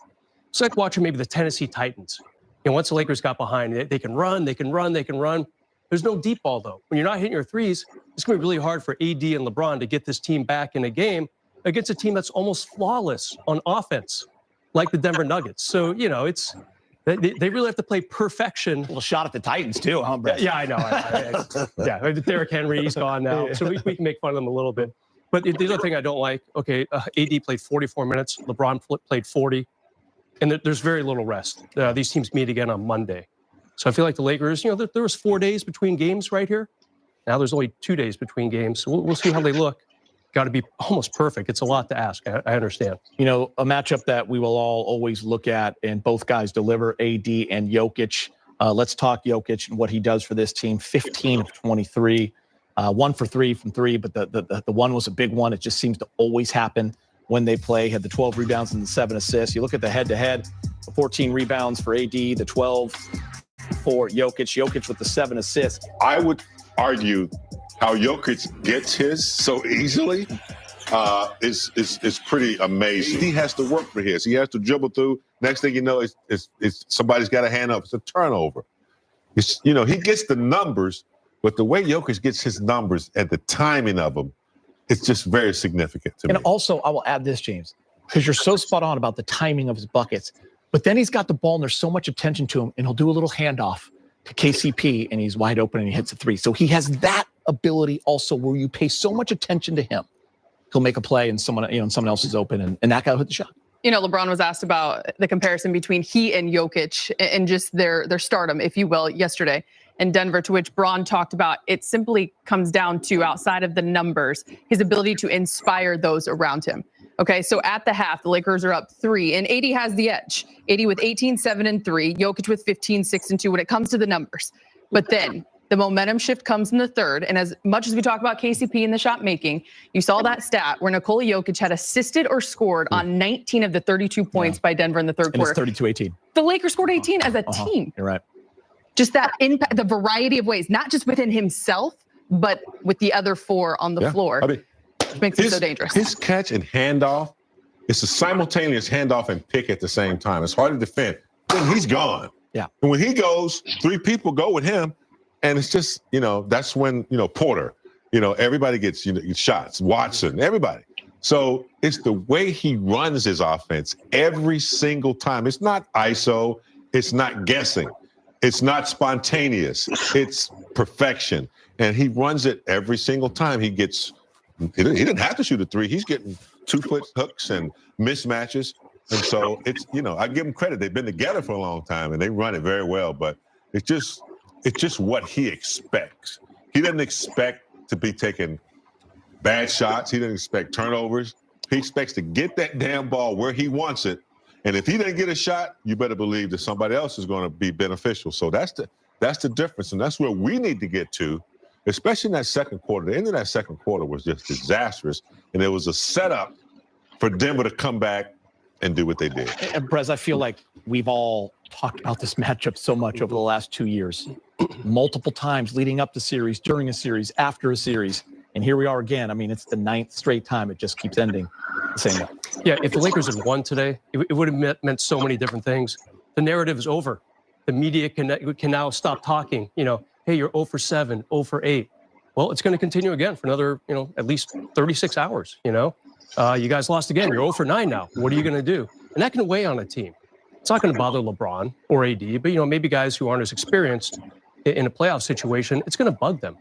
It's like watching maybe the Tennessee Titans. Once the Lakers got behind, they can run. There's no deep ball, though. When you're not hitting your threes, it's going to be really hard for AD and LeBron to get this team back in a game against a team that's almost flawless on offense, like the Denver Nuggets. So, it's they really have to play perfection. A little shot at the Titans, too, huh, Brett? Yeah, I know. Yeah, Derrick Henry, he's gone now. So we can make fun of them a little bit. But the other thing I don't like, AD played 44 minutes. LeBron played 40. And there's very little rest. These teams meet again on Monday. So I feel like the Lakers, there was 4 days between games right here. Now there's only 2 days between games. So we'll see how they look. Got to be almost perfect. It's a lot to ask. I understand. A matchup that we will all always look at, and both guys deliver, AD and Jokic. Let's talk Jokic and what he does for this team. 15 of 23, 1 for 3 from 3, but the one was a big one. It just seems to always happen when they play. Had the 12 rebounds and the 7 assists. You look at the head-to-head, the 14 rebounds for AD, the 12 for Jokic. Jokic with the 7 assists. I would argue how Jokic gets his so easily is pretty amazing. He has to work for his. He has to dribble through. Next thing you know, it's somebody's got a hand up. It's a turnover. He gets the numbers, but the way Jokic gets his numbers and the timing of them, it's just very significant to me. And also, I will add this, James, because you're so spot on about the timing of his buckets. But then he's got the ball, and there's so much attention to him, and he'll do a little handoff to KCP, and he's wide open, and he hits a 3. So he has that ability also where you pay so much attention to him. He'll make a play, and someone else is open, and that guy will hit the shot. You know, LeBron was asked about the comparison between he and Jokic and just their stardom, if you will, yesterday in Denver, to which Bron talked about it simply comes down to, outside of the numbers, his ability to inspire those around him. Okay, so at the half, the Lakers are up 3, and AD has the edge. AD with 18, 7, and 3, Jokic with 15, 6, and 2 when it comes to the numbers. But then the momentum shift comes in the third, and as much as we talk about KCP and the shot making, you saw that stat where Nikola Jokic had assisted or scored on 19 of the 32 points by Denver in the third quarter. And it's 32-18. The Lakers scored 18 as a team. You're right. Just that impact, the variety of ways, not just within himself, but with the other 4 on the floor, I mean, which makes it so dangerous. His catch and handoff, it's a simultaneous handoff and pick at the same time. It's hard to defend. Then he's gone. Yeah. And when he goes, 3 people go with him. And it's just, you know, that's when, you know, Porter, you know, everybody gets, you know, shots, Watson, everybody. So it's the way he runs his offense every single time. It's not ISO. It's not guessing. It's not spontaneous. It's perfection. And he runs it every single time. He didn't have to shoot a 3. He's getting 2-foot hooks and mismatches. And so it's, you know, I give him credit. They've been together for a long time and they run it very well, but it's just what he expects. He doesn't expect to be taking bad shots. He doesn't expect turnovers. He expects to get that damn ball where he wants it. And if he doesn't get a shot, you better believe that somebody else is going to be beneficial. So that's the difference. And that's where we need to get to, especially in that second quarter. The end of that second quarter was just disastrous. And it was a setup for Denver to come back and do what they did. And Brez, I feel like we've all talked about this matchup so much over the last 2 years, multiple times leading up to series, during a series, after a series. And here we are again. I mean, it's the 9th straight time. It just keeps ending the same way. Yeah, if the Lakers had won today, it would have meant so many different things. The narrative is over. The media can now stop talking. You know, hey, you're 0 for 7, 0 for 8. Well, it's going to continue again for another, you know, at least 36 hours, you know. You guys lost again. You're 0 for 9 now. What are you going to do? And that can weigh on a team. It's not going to bother LeBron or AD, but, you know, maybe guys who aren't as experienced in a playoff situation, it's going to bug them.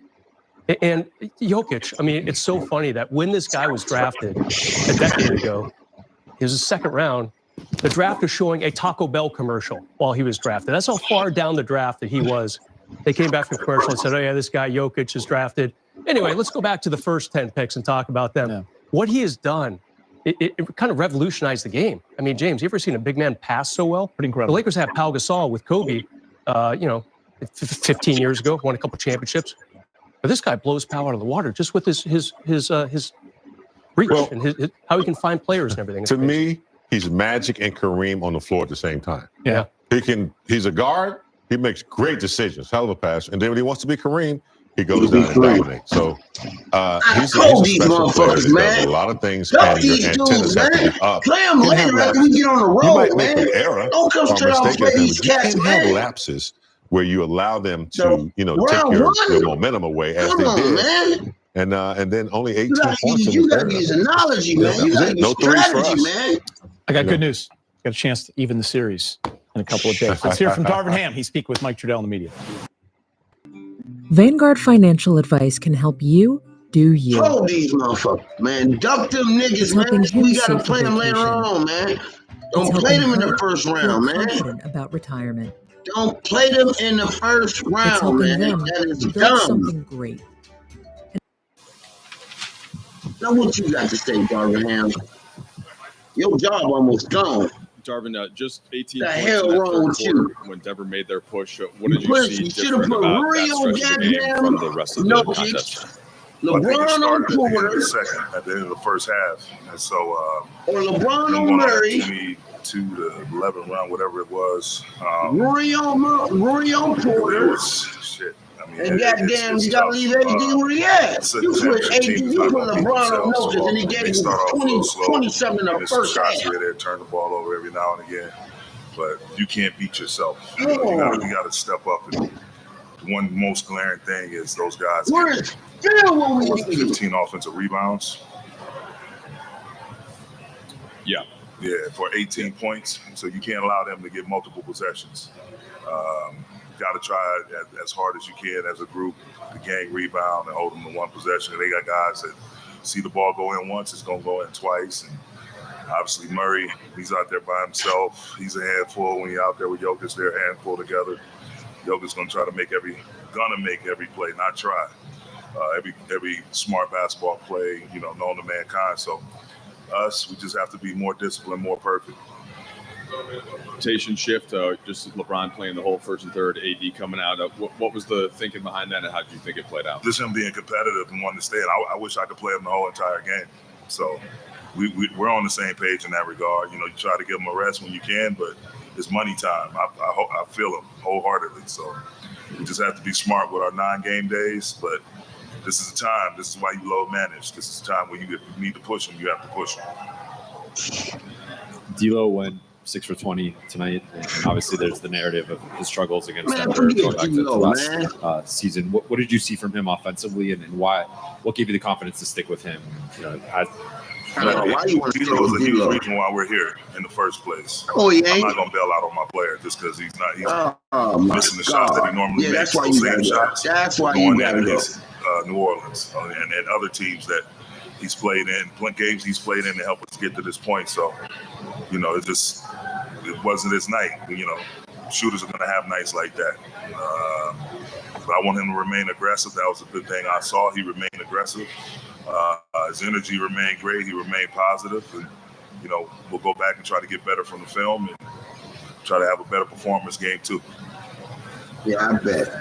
And Jokic, I mean, it's so funny that when this guy was drafted a decade ago, he was a second round. The draft was showing a Taco Bell commercial while he was drafted. That's how far down the draft that he was. They came back from commercial and said, oh, yeah, this guy Jokic is drafted. Anyway, let's go back to the first 10 picks and talk about them. Yeah. What he has done, it kind of revolutionized the game. I mean, James, you ever seen a big man pass so well? Pretty incredible. The Lakers had Pau Gasol with Kobe, you know, 15 years ago, won a couple championships. But this guy blows Pau out of the water just with his reach and how he can find players and everything. To me, he's Magic and Kareem on the floor at the same time. Yeah. He's a guard. He makes great decisions, hell of a pass. And then when he wants to be Kareem, he goes down and dominates. So he's a special player that does a lot of things, and your antennas have to be up. Play him later after we get on the road, you might man. make an error Don't come or straight off mistake play these you cats, can't have lapses where you allow them to, you know, take your momentum away as they did. Man. And then only 18 points. You got to use analogy, man. You got to use strategy, man. I got good news. Got a chance to even the series in a couple of days. Let's hear from Darvin Ham. He speaks with Mike Trudell in the media. Vanguard Financial Advice can help you do you. Hold these motherfuckers, man. Duck them niggas, man. We got to play them later on, man. Don't play them in the first round, man. About retirement. Don't play them in the first round, man. That is dumb. Something great. Now what you got to say, Darvin Ham? Your job almost gone. Darvin, just 18 the points hell in that wrong with you? When Denver made their push, what did you see different put about real that stretch of the game from the rest of the contest? LeBron on Porter at the end of the first half, and so or LeBron on Murray to the 11th round, whatever it was. Rory on Porter. Shit. I mean, and goddamn, you gotta leave AD where he at. You put AD, you put LeBron on notice, and he gave you 20-something in the first half. They turn the ball over every now and again, but you can't beat yourself. You gotta step up. And one most glaring thing is those guys. Where's Phil when we need 15 offensive rebounds. Yeah, for 18 points. So you can't allow them to get multiple possessions. Got to try as hard as you can as a group to gang rebound and hold them to one possession. They got guys that see the ball go in once, it's going to go in twice. And Obviously, Murray, he's out there by himself. He's a handful. When you're out there with Jokic, they're a handful together. Jokic's going to try to make every play, not try. Every smart basketball play, known to mankind. So we just have to be more disciplined, more perfect. Rotation shift, just LeBron playing the whole first and third, AD coming out. What was the thinking behind that, and how did you think it played out? Just him being competitive and wanting to stay in. I wish I could play him the whole entire game. So we're on the same page in that regard. You try to give him a rest when you can, but it's money time. I feel him wholeheartedly. So we just have to be smart with our 9 game days, but this is the time. This is why you load manage. This is the time when you need to push them. You have to push them. D'Lo went 6 for 20 tonight, and obviously there's the narrative of his struggles against Denver going back to last season. What did you see from him offensively, and why? What gave you the confidence to stick with him? Why do you want to D'Lo is a huge reason why we're here in the first place. Oh, yeah. I'm not gonna bail out on my player just because he's missing the shots that he normally makes. That's why you got to go. That's why you got to go. New Orleans and other teams that he's played in, games he's played in to help us get to this point. So, it wasn't his night. Shooters are going to have nights like that. But I want him to remain aggressive. That was a good thing I saw. He remained aggressive. His energy remained great. He remained positive. And, we'll go back and try to get better from the film and try to have a better performance game too. Yeah, I bet.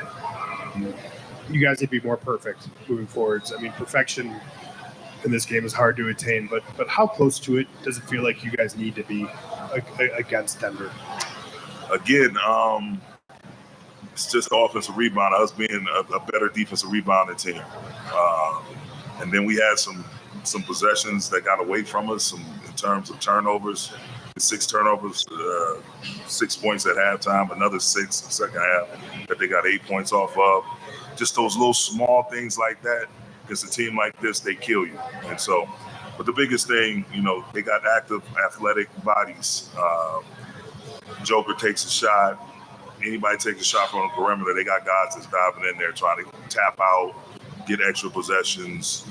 You guys need to be more perfect moving forwards. I mean, perfection in this game is hard to attain, but how close to it does it feel like you guys need to be against Denver? Again, it's just the offensive rebound, us being a better defensive rebounding team. And then we had some possessions that got away from us in terms of turnovers. 6 turnovers, 6 points at halftime, another 6 in the second half that they got 8 points off of. Just those little small things like that. Against a team like this, they kill you. And so, but the biggest thing, they got active, athletic bodies. Joker takes a shot. Anybody takes a shot from the perimeter, they got guys that's diving in there trying to tap out, get extra possessions.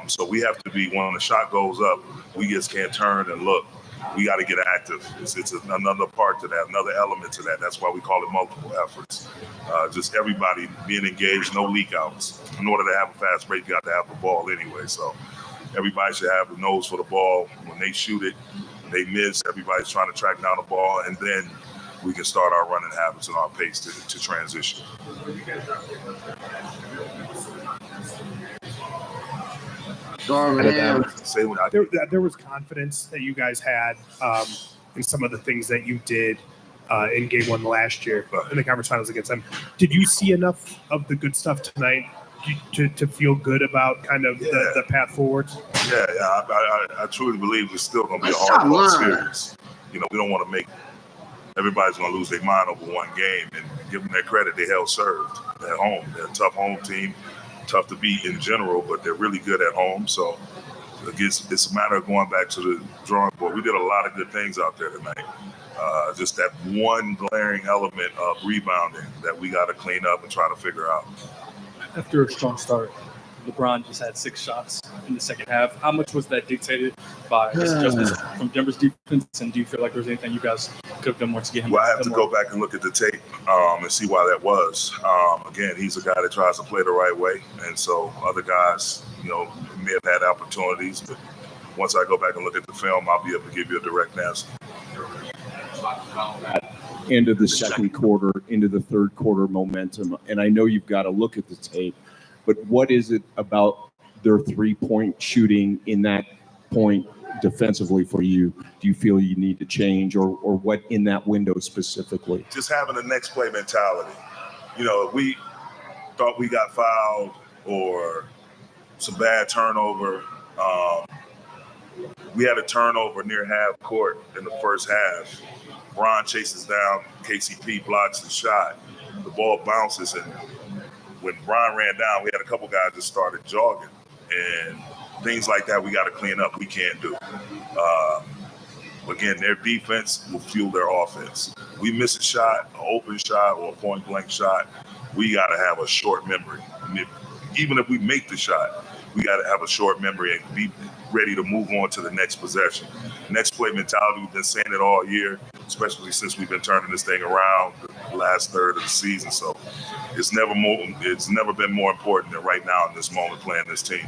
So we have to be, when the shot goes up, we just can't turn and look. We got to get active. It's another part to that, another element to that. That's why we call it multiple efforts. Just everybody being engaged, no leak outs. In order to have a fast break, you got to have the ball anyway. So everybody should have the nose for the ball. When they shoot it, they miss. Everybody's trying to track down the ball, and then we can start our running habits and our pace to transition. There was confidence that you guys had in some of the things that you did in game 1 last year in the conference finals against them. Did you see enough of the good stuff tonight to feel good about kind of the path forward? Yeah, I truly believe it's still going to be a hard-fought series. We don't want to make everybody's going to lose their mind over one game, and give them their credit. They held served at home. They're a tough home team. Tough to beat in general, but they're really good at home. So it's a matter of going back to the drawing board. We did a lot of good things out there tonight. Just that one glaring element of rebounding that we got to clean up and try to figure out. After a strong start, LeBron just had 6 shots in the second half. How much was that dictated by adjustments from Denver's defense? And do you feel like there's anything you guys could have done more to get him? Well, I have to go back and look at the tape and see why that was. Again, he's a guy that tries to play the right way. And so other guys, may have had opportunities. But once I go back and look at the film, I'll be able to give you a direct answer. End of the second quarter, into the third quarter momentum. And I know you've got to look at the tape. But what is it about their 3-point shooting in that point defensively for you? Do you feel you need to change, or what in that window specifically? Just having a next play mentality. If we thought we got fouled or some bad turnover, we had a turnover near half court in the first half. Bron chases down, KCP blocks the shot. The ball bounces, and when Brian ran down, we had a couple guys that started jogging, and things like that we got to clean up. We can't do. Again, their defense will fuel their offense. We miss a shot, an open shot, or a point-blank shot, we got to have a short memory. Even if we make the shot, we got to have a short memory and be ready to move on to the next possession. Next play mentality, we've been saying it all year, especially since we've been turning this thing around the last third of the season. So it's never been more important than right now in this moment playing this team.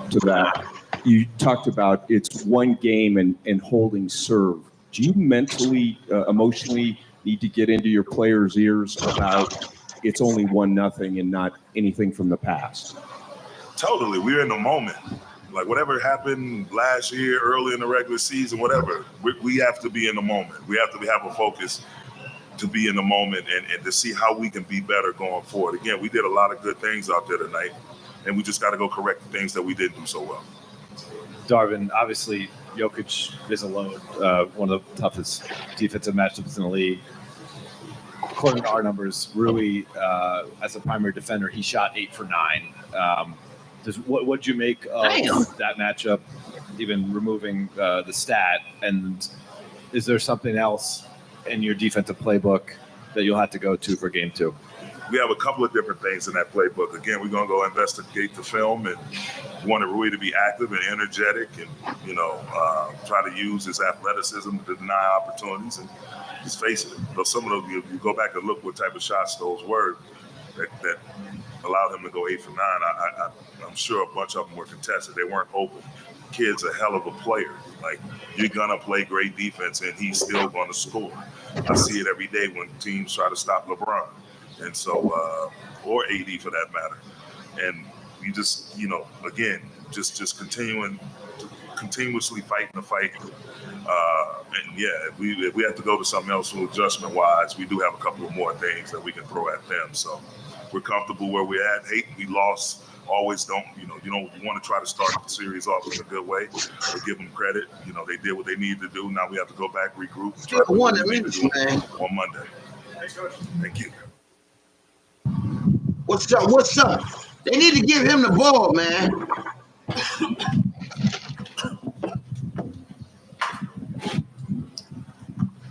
To that, you talked about it's one game and holding serve. Do you mentally, emotionally need to get into your players' ears about it's only 1-0 and not anything from the past? Totally. We're in the moment. Like whatever happened last year, early in the regular season, whatever, we have to be in the moment. We have to have a focus to be in the moment and to see how we can be better going forward. Again, we did a lot of good things out there tonight, and we just got to go correct the things that we didn't do so well. Darvin, obviously, Jokic is alone, one of the toughest defensive matchups in the league. According to our numbers, Rui, as a primary defender, he shot 8 for 9. What'd you make of that matchup, even removing the stat? And is there something else in your defensive playbook that you'll have to go to for game 2? We have a couple of different things in that playbook. Again, we're going to go investigate the film and want Rui to be active and energetic and, try to use his athleticism to deny opportunities. And just face it, some of those, you go back and look what type of shots those were that allowed him to go 8 for 9. I'm sure a bunch of them were contested. They weren't open. Kid's a hell of a player. Like, you're going to play great defense, and he's still going to score. I see it every day when teams try to stop LeBron. And so, or AD for that matter. And you just, again, just continuously fighting the fight. And yeah, if we have to go to something else adjustment wise, we do have a couple of more things that we can throw at them. So we're comfortable where we're at. We lost. Always don't, you want to try to start the series off in a good way, but give them credit. They did what they needed to do. Now we have to go back, regroup, and try on Monday. Thanks, Coach. Thank you. What's up? They need to give him the ball, man.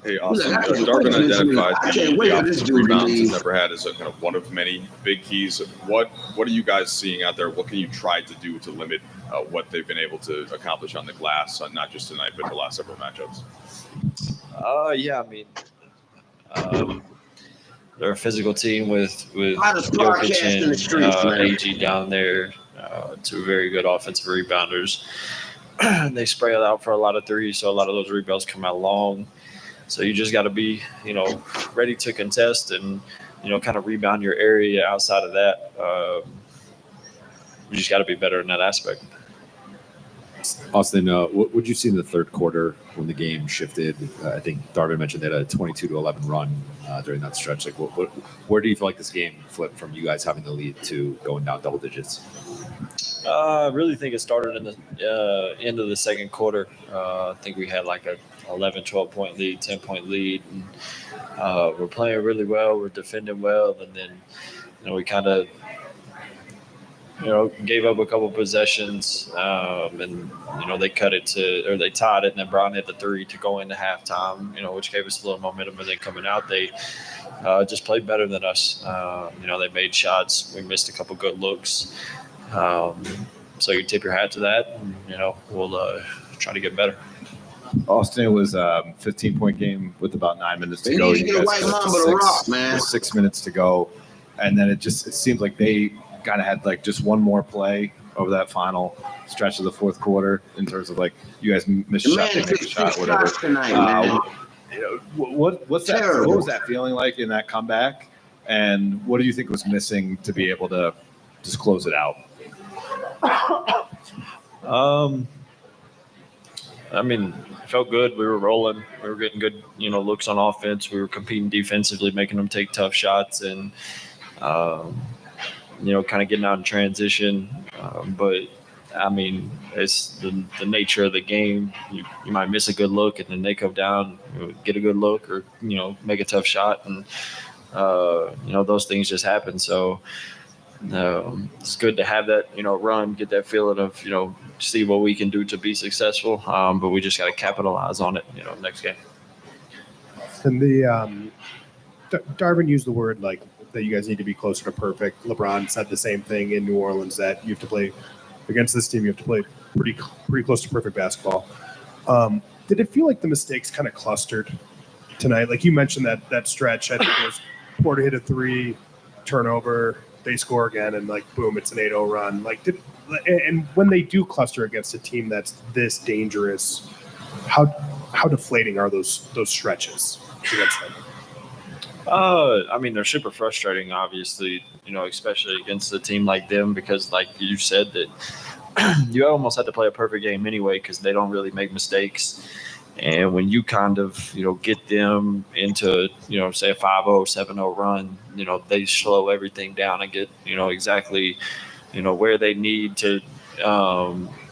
Hey, Austin, Darvin identified the offensive rebounds he's never had as a kind of one of many big keys. What are you guys seeing out there? What can you try to do to limit what they've been able to accomplish on the glass, not just tonight, but the last several matchups? Yeah, I mean, they're a physical team with Jokic and AG down there, 2 very good offensive rebounders. They spray it out for a lot of threes, so a lot of those rebounds come out long. So you just got to be, ready to contest and, kind of rebound your area outside of that. We just got to be better in that aspect. Austin, what would you see in the third quarter when the game shifted? I think Darvin mentioned they had a 22-11 run during that stretch. Like, where do you feel like this game flipped from you guys having the lead to going down double digits? I really think it started in the end of the second quarter. I think we had like a 11, 12-point lead, 10-point lead. And, we're playing really well. We're defending well. And then, we kind of, gave up a couple possessions. And, they cut it or they tied it. And then Brown hit the 3 to go into halftime, which gave us a little momentum. And then coming out, they just played better than us. They made shots. We missed a couple good looks. So you tip your hat to that. And, we'll try to get better. Austin, it was a 15-point game with about 9 minutes to go. You get a white mamba to rock, man. 6 minutes to go. And then it seems like they kind of had like just one more play over that final stretch of the fourth quarter in terms of like you guys missed a shot, they make a shot, whatever. What's that? What was that feeling like in that comeback? And what do you think was missing to be able to just close it out? I mean, it felt good. We were rolling. We were getting good, looks on offense. We were competing defensively, making them take tough shots and, kind of getting out in transition. But, I mean, it's the nature of the game. You might miss a good look, and then they come down, get a good look or, make a tough shot. And, those things just happen. So, it's good to have that, run, get that feeling of, see what we can do to be successful. But we just got to capitalize on it, next game. And Darvin used the word like that you guys need to be closer to perfect. LeBron said the same thing in New Orleans, that you have to play against this team. You have to play pretty close to perfect basketball. Did it feel like the mistakes kind of clustered tonight? Like you mentioned that stretch, I think it was Porter hit a 3, turnover, they score again, and like boom, it's an 8-0 run. And when they do cluster against a team that's this dangerous, how deflating are those stretches against them? I mean, they're super frustrating, obviously, especially against a team like them, because like you said, that you almost have to play a perfect game anyway, because they don't really make mistakes. And when you kind of, get them into, say a 5-0, 7-0 run, they slow everything down and get, exactly, where they need to,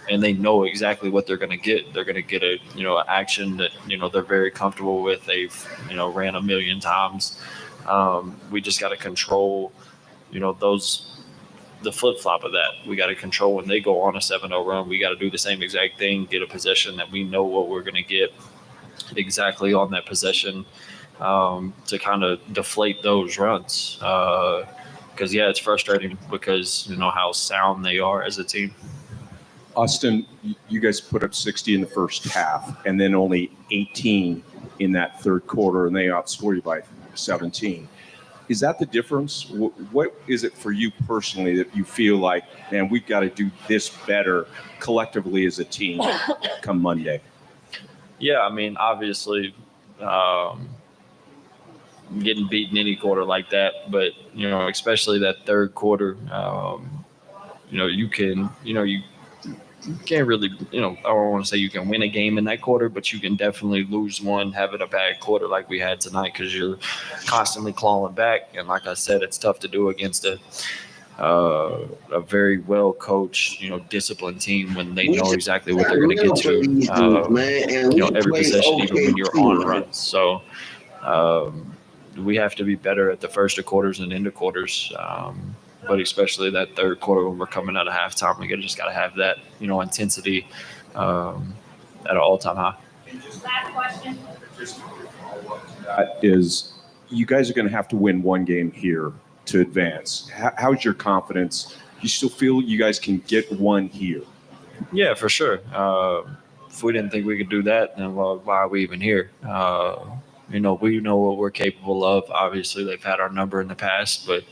and they know exactly what they're going to get. They're going to get a, action that, they're very comfortable with. They've, ran a million times. We just got to control, the flip-flop of that. We got to control when they go on a 7-0 run. We got to do the same exact thing, get a possession that we know what we're going to get exactly on that possession, to kind of deflate those runs. Because, it's frustrating because, how sound they are as a team. Austin, you guys put up 60 in the first half and then only 18 in that third quarter, and they outscored you by 17. Is that the difference? What is it for you personally that you feel like, man, we've got to do this better collectively as a team come Monday? Yeah, I mean, obviously, getting beaten any quarter like that, but, especially that third quarter, you can't really, I don't want to say you can win a game in that quarter, but you can definitely lose one, having a bad quarter like we had tonight, because you're constantly clawing back. And like I said, it's tough to do against a very well coached, disciplined team when they know exactly what they're going to get to, every possession, even when you're on runs. So we have to be better at the first of quarters and end of quarters. But especially that third quarter when we're coming out of halftime, we just got to have that, intensity at an all-time high. Last question. Is you guys are going to have to win one game here to advance. How's your confidence? You still feel you guys can get one here? Yeah, for sure. If we didn't think we could do that, then why are we even here? We know what we're capable of. Obviously, they've had our number in the past, but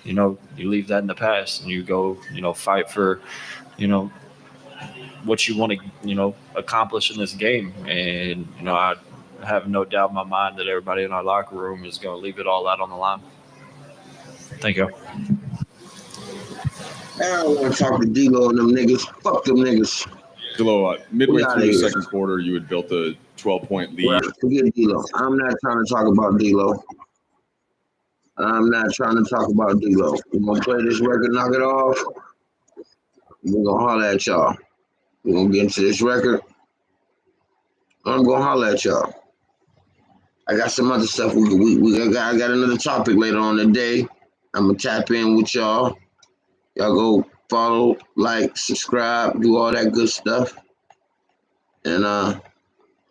you leave that in the past and you go, fight for, what you want to, accomplish in this game. And, I have no doubt in my mind that everybody in our locker room is going to leave it all out on the line. Thank you. I don't want to talk to D-Lo and them niggas. Fuck them niggas. D-Lo, midway through the second quarter, you had built a 12-point lead. Well, forget D-Lo. I'm not trying to talk about D-Lo. I'm not trying to talk about D-Lo. We're going to play this record, knock it off. We're going to holler at y'all. We're going to get into this record. I'm going to holler at y'all. I got some other stuff. I got another topic later on today. I'm going to tap in with y'all. Y'all go follow, like, subscribe, do all that good stuff. And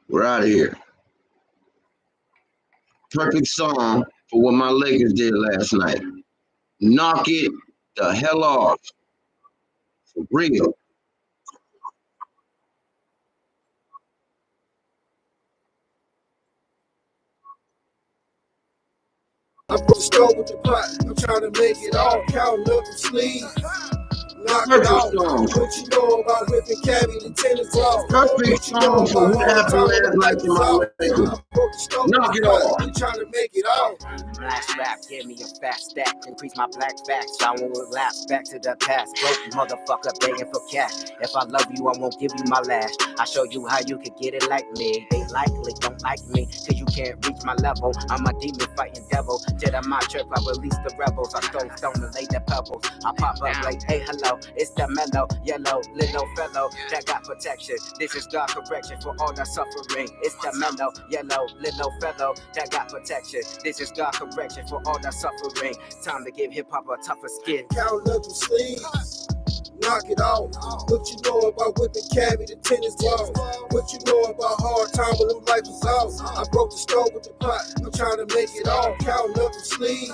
we're out of here. Perfect song for what my Lakers did last night. Knock it the hell off. For real. I put the stove with the pot. I'm trying to make it all. Count up the sleeve. Knock it out. What you know about whipping cabbie to tennis balls? Perfect song for what happened last night to my Lakers. Knock it off. I'm trying to make it all. Last rap, give me a fat stack, increase my black facts. I won't relapse back to the past. Broke motherfucker begging for cash. If I love you, I won't give you my lash. I show you how you could get it like me. They likely don't like me, cause you can't reach my level. I'm a demon fighting devil. Dead on my trip, I release the rebels. I stone and lay the pebbles. I pop up like, hey, hello, it's the mellow, yellow, little fellow that got protection. This is God correction for all the suffering. It's the mellow, yellow, little fellow that got protection. This is God correction for all the suffering. Time to give hip hop a tougher skin. Count up the sleeves. Knock it off. What you know about whipping cabbie to tennis balls? What you know about hard time when them life was off? I broke the stove with the pot. I'm trying to make it all. Count up the sleeves.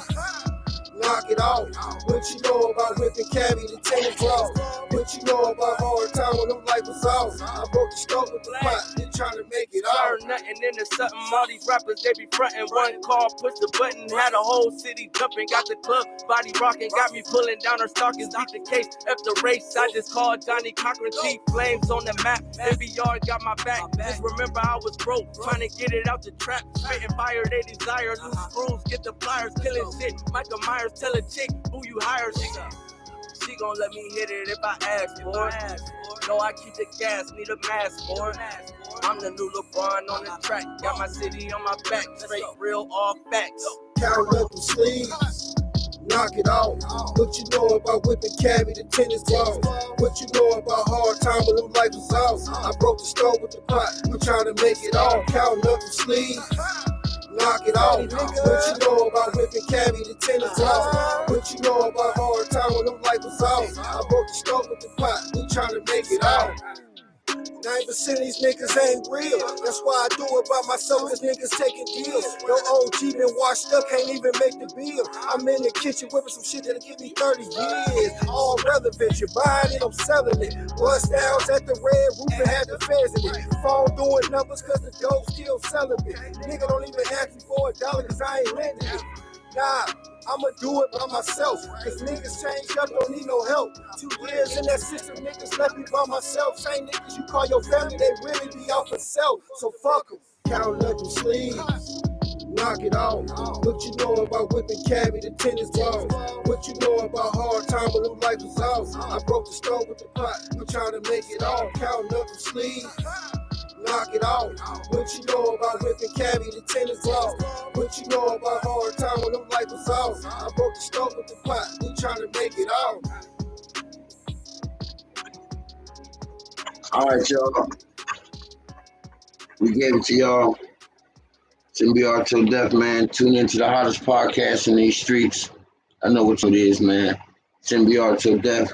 knock it off. What you know about whipping carry the tennis ball? What you know about hard time when them lights was off? I broke the stove with the pot, they trying to make it off. Nothing into something, all these rappers, they be frontin'. One call, push the button, had a whole city jumping, got the club body rocking, got me pulling down her stockings, beat the case. After race, I just called Johnny Cochran, Chief Flames on the map. MBR got my back. Just remember I was broke, trying to get it out the trap. Spitting fire, they desire. Loose screws, get the pliers, killing shit. Michael Myers, tell a chick who you hire. She gon' let me hit it if I ask for it. No, I keep the gas, need a mask for it. I'm the new LeBron on the track. Got my city on my back, straight real, all facts. Count up the sleeves, knock it off. What you know about whipping carry the tennis ball? What you know about hard time when them lights was off? I broke the stove with the pot, I'm trying to make it all. Count up the sleeves, knock it off. What you know about whipping carry the tennis ball? What you know about hard time when them lights was off? I broke the stove with the pot, we trying to make it all. 9% of these niggas ain't real. That's why I do it by myself, cause niggas taking deals. No OG been washed up, can't even make the bill. I'm in the kitchen whipping some shit that'll give me 30 years. All relevant, you're buying it, I'm selling it. Bust downs at the red roof and had the feds in it. Phone doing numbers cause the dope still selling it. Nigga don't even ask me for $1 cause I ain't lending it. Nah, I'ma do it by myself. Cause niggas changed up, don't need no help. 2 years in that system, niggas left me by myself. Same niggas you call your family, they really be out for self. So fuck them. Count up them sleeves, knock it off. What you know about whipping carry the tennis ball? What you know about hard time when them lights was off? I broke the stove with the pot, I'm trying to make it all. Count up them sleeves, knock it off. What you know about whipping carry the tennis ball? What you know about hard time when them lights was off? I broke the stove with the pot, we trying to make it all. All right, y'all. We gave it to y'all. It's MBR Till Death, man. Tune into the hottest podcast in these streets. I know what it is, man. It's MBR Till Death.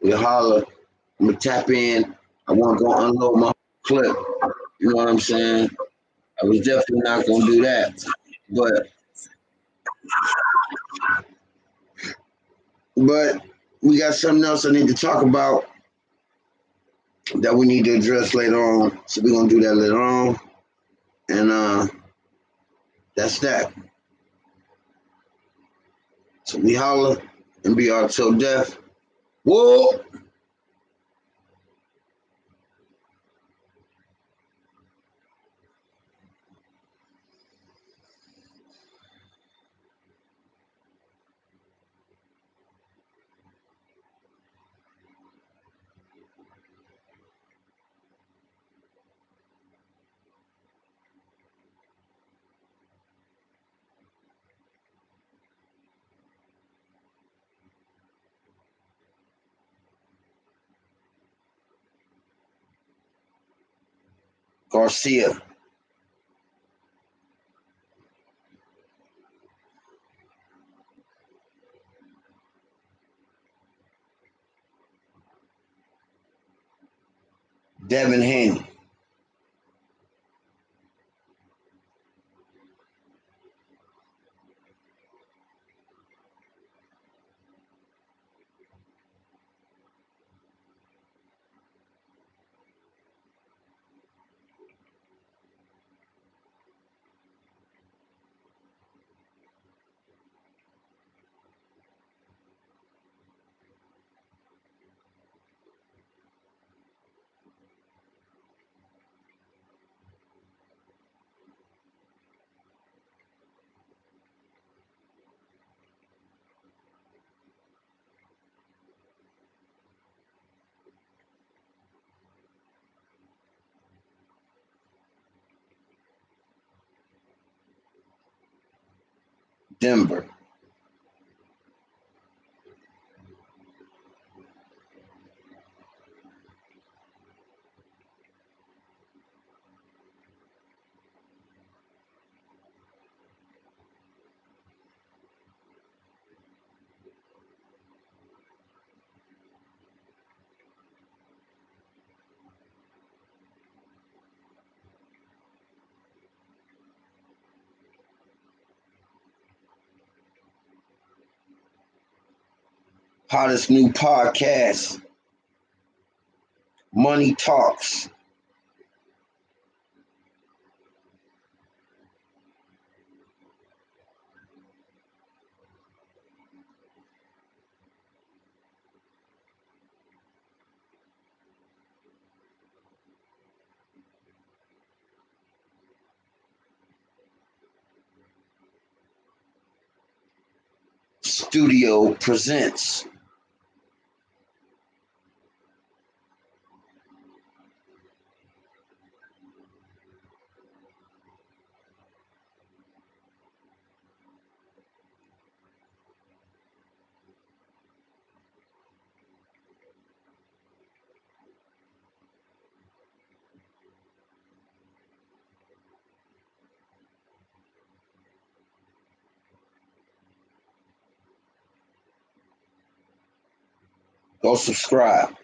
We holler. I'm going to tap in. I want to go unload my clip. You know what I'm saying? I was definitely not going to do that. But we got something else I need to talk about that we need to address later on. So we're going to do that later on. And that's that. So we holler and be our till death. Whoa! Garcia. Devin Haney. Denver. Hottest new podcast, Money Talks. Studio presents. Go subscribe.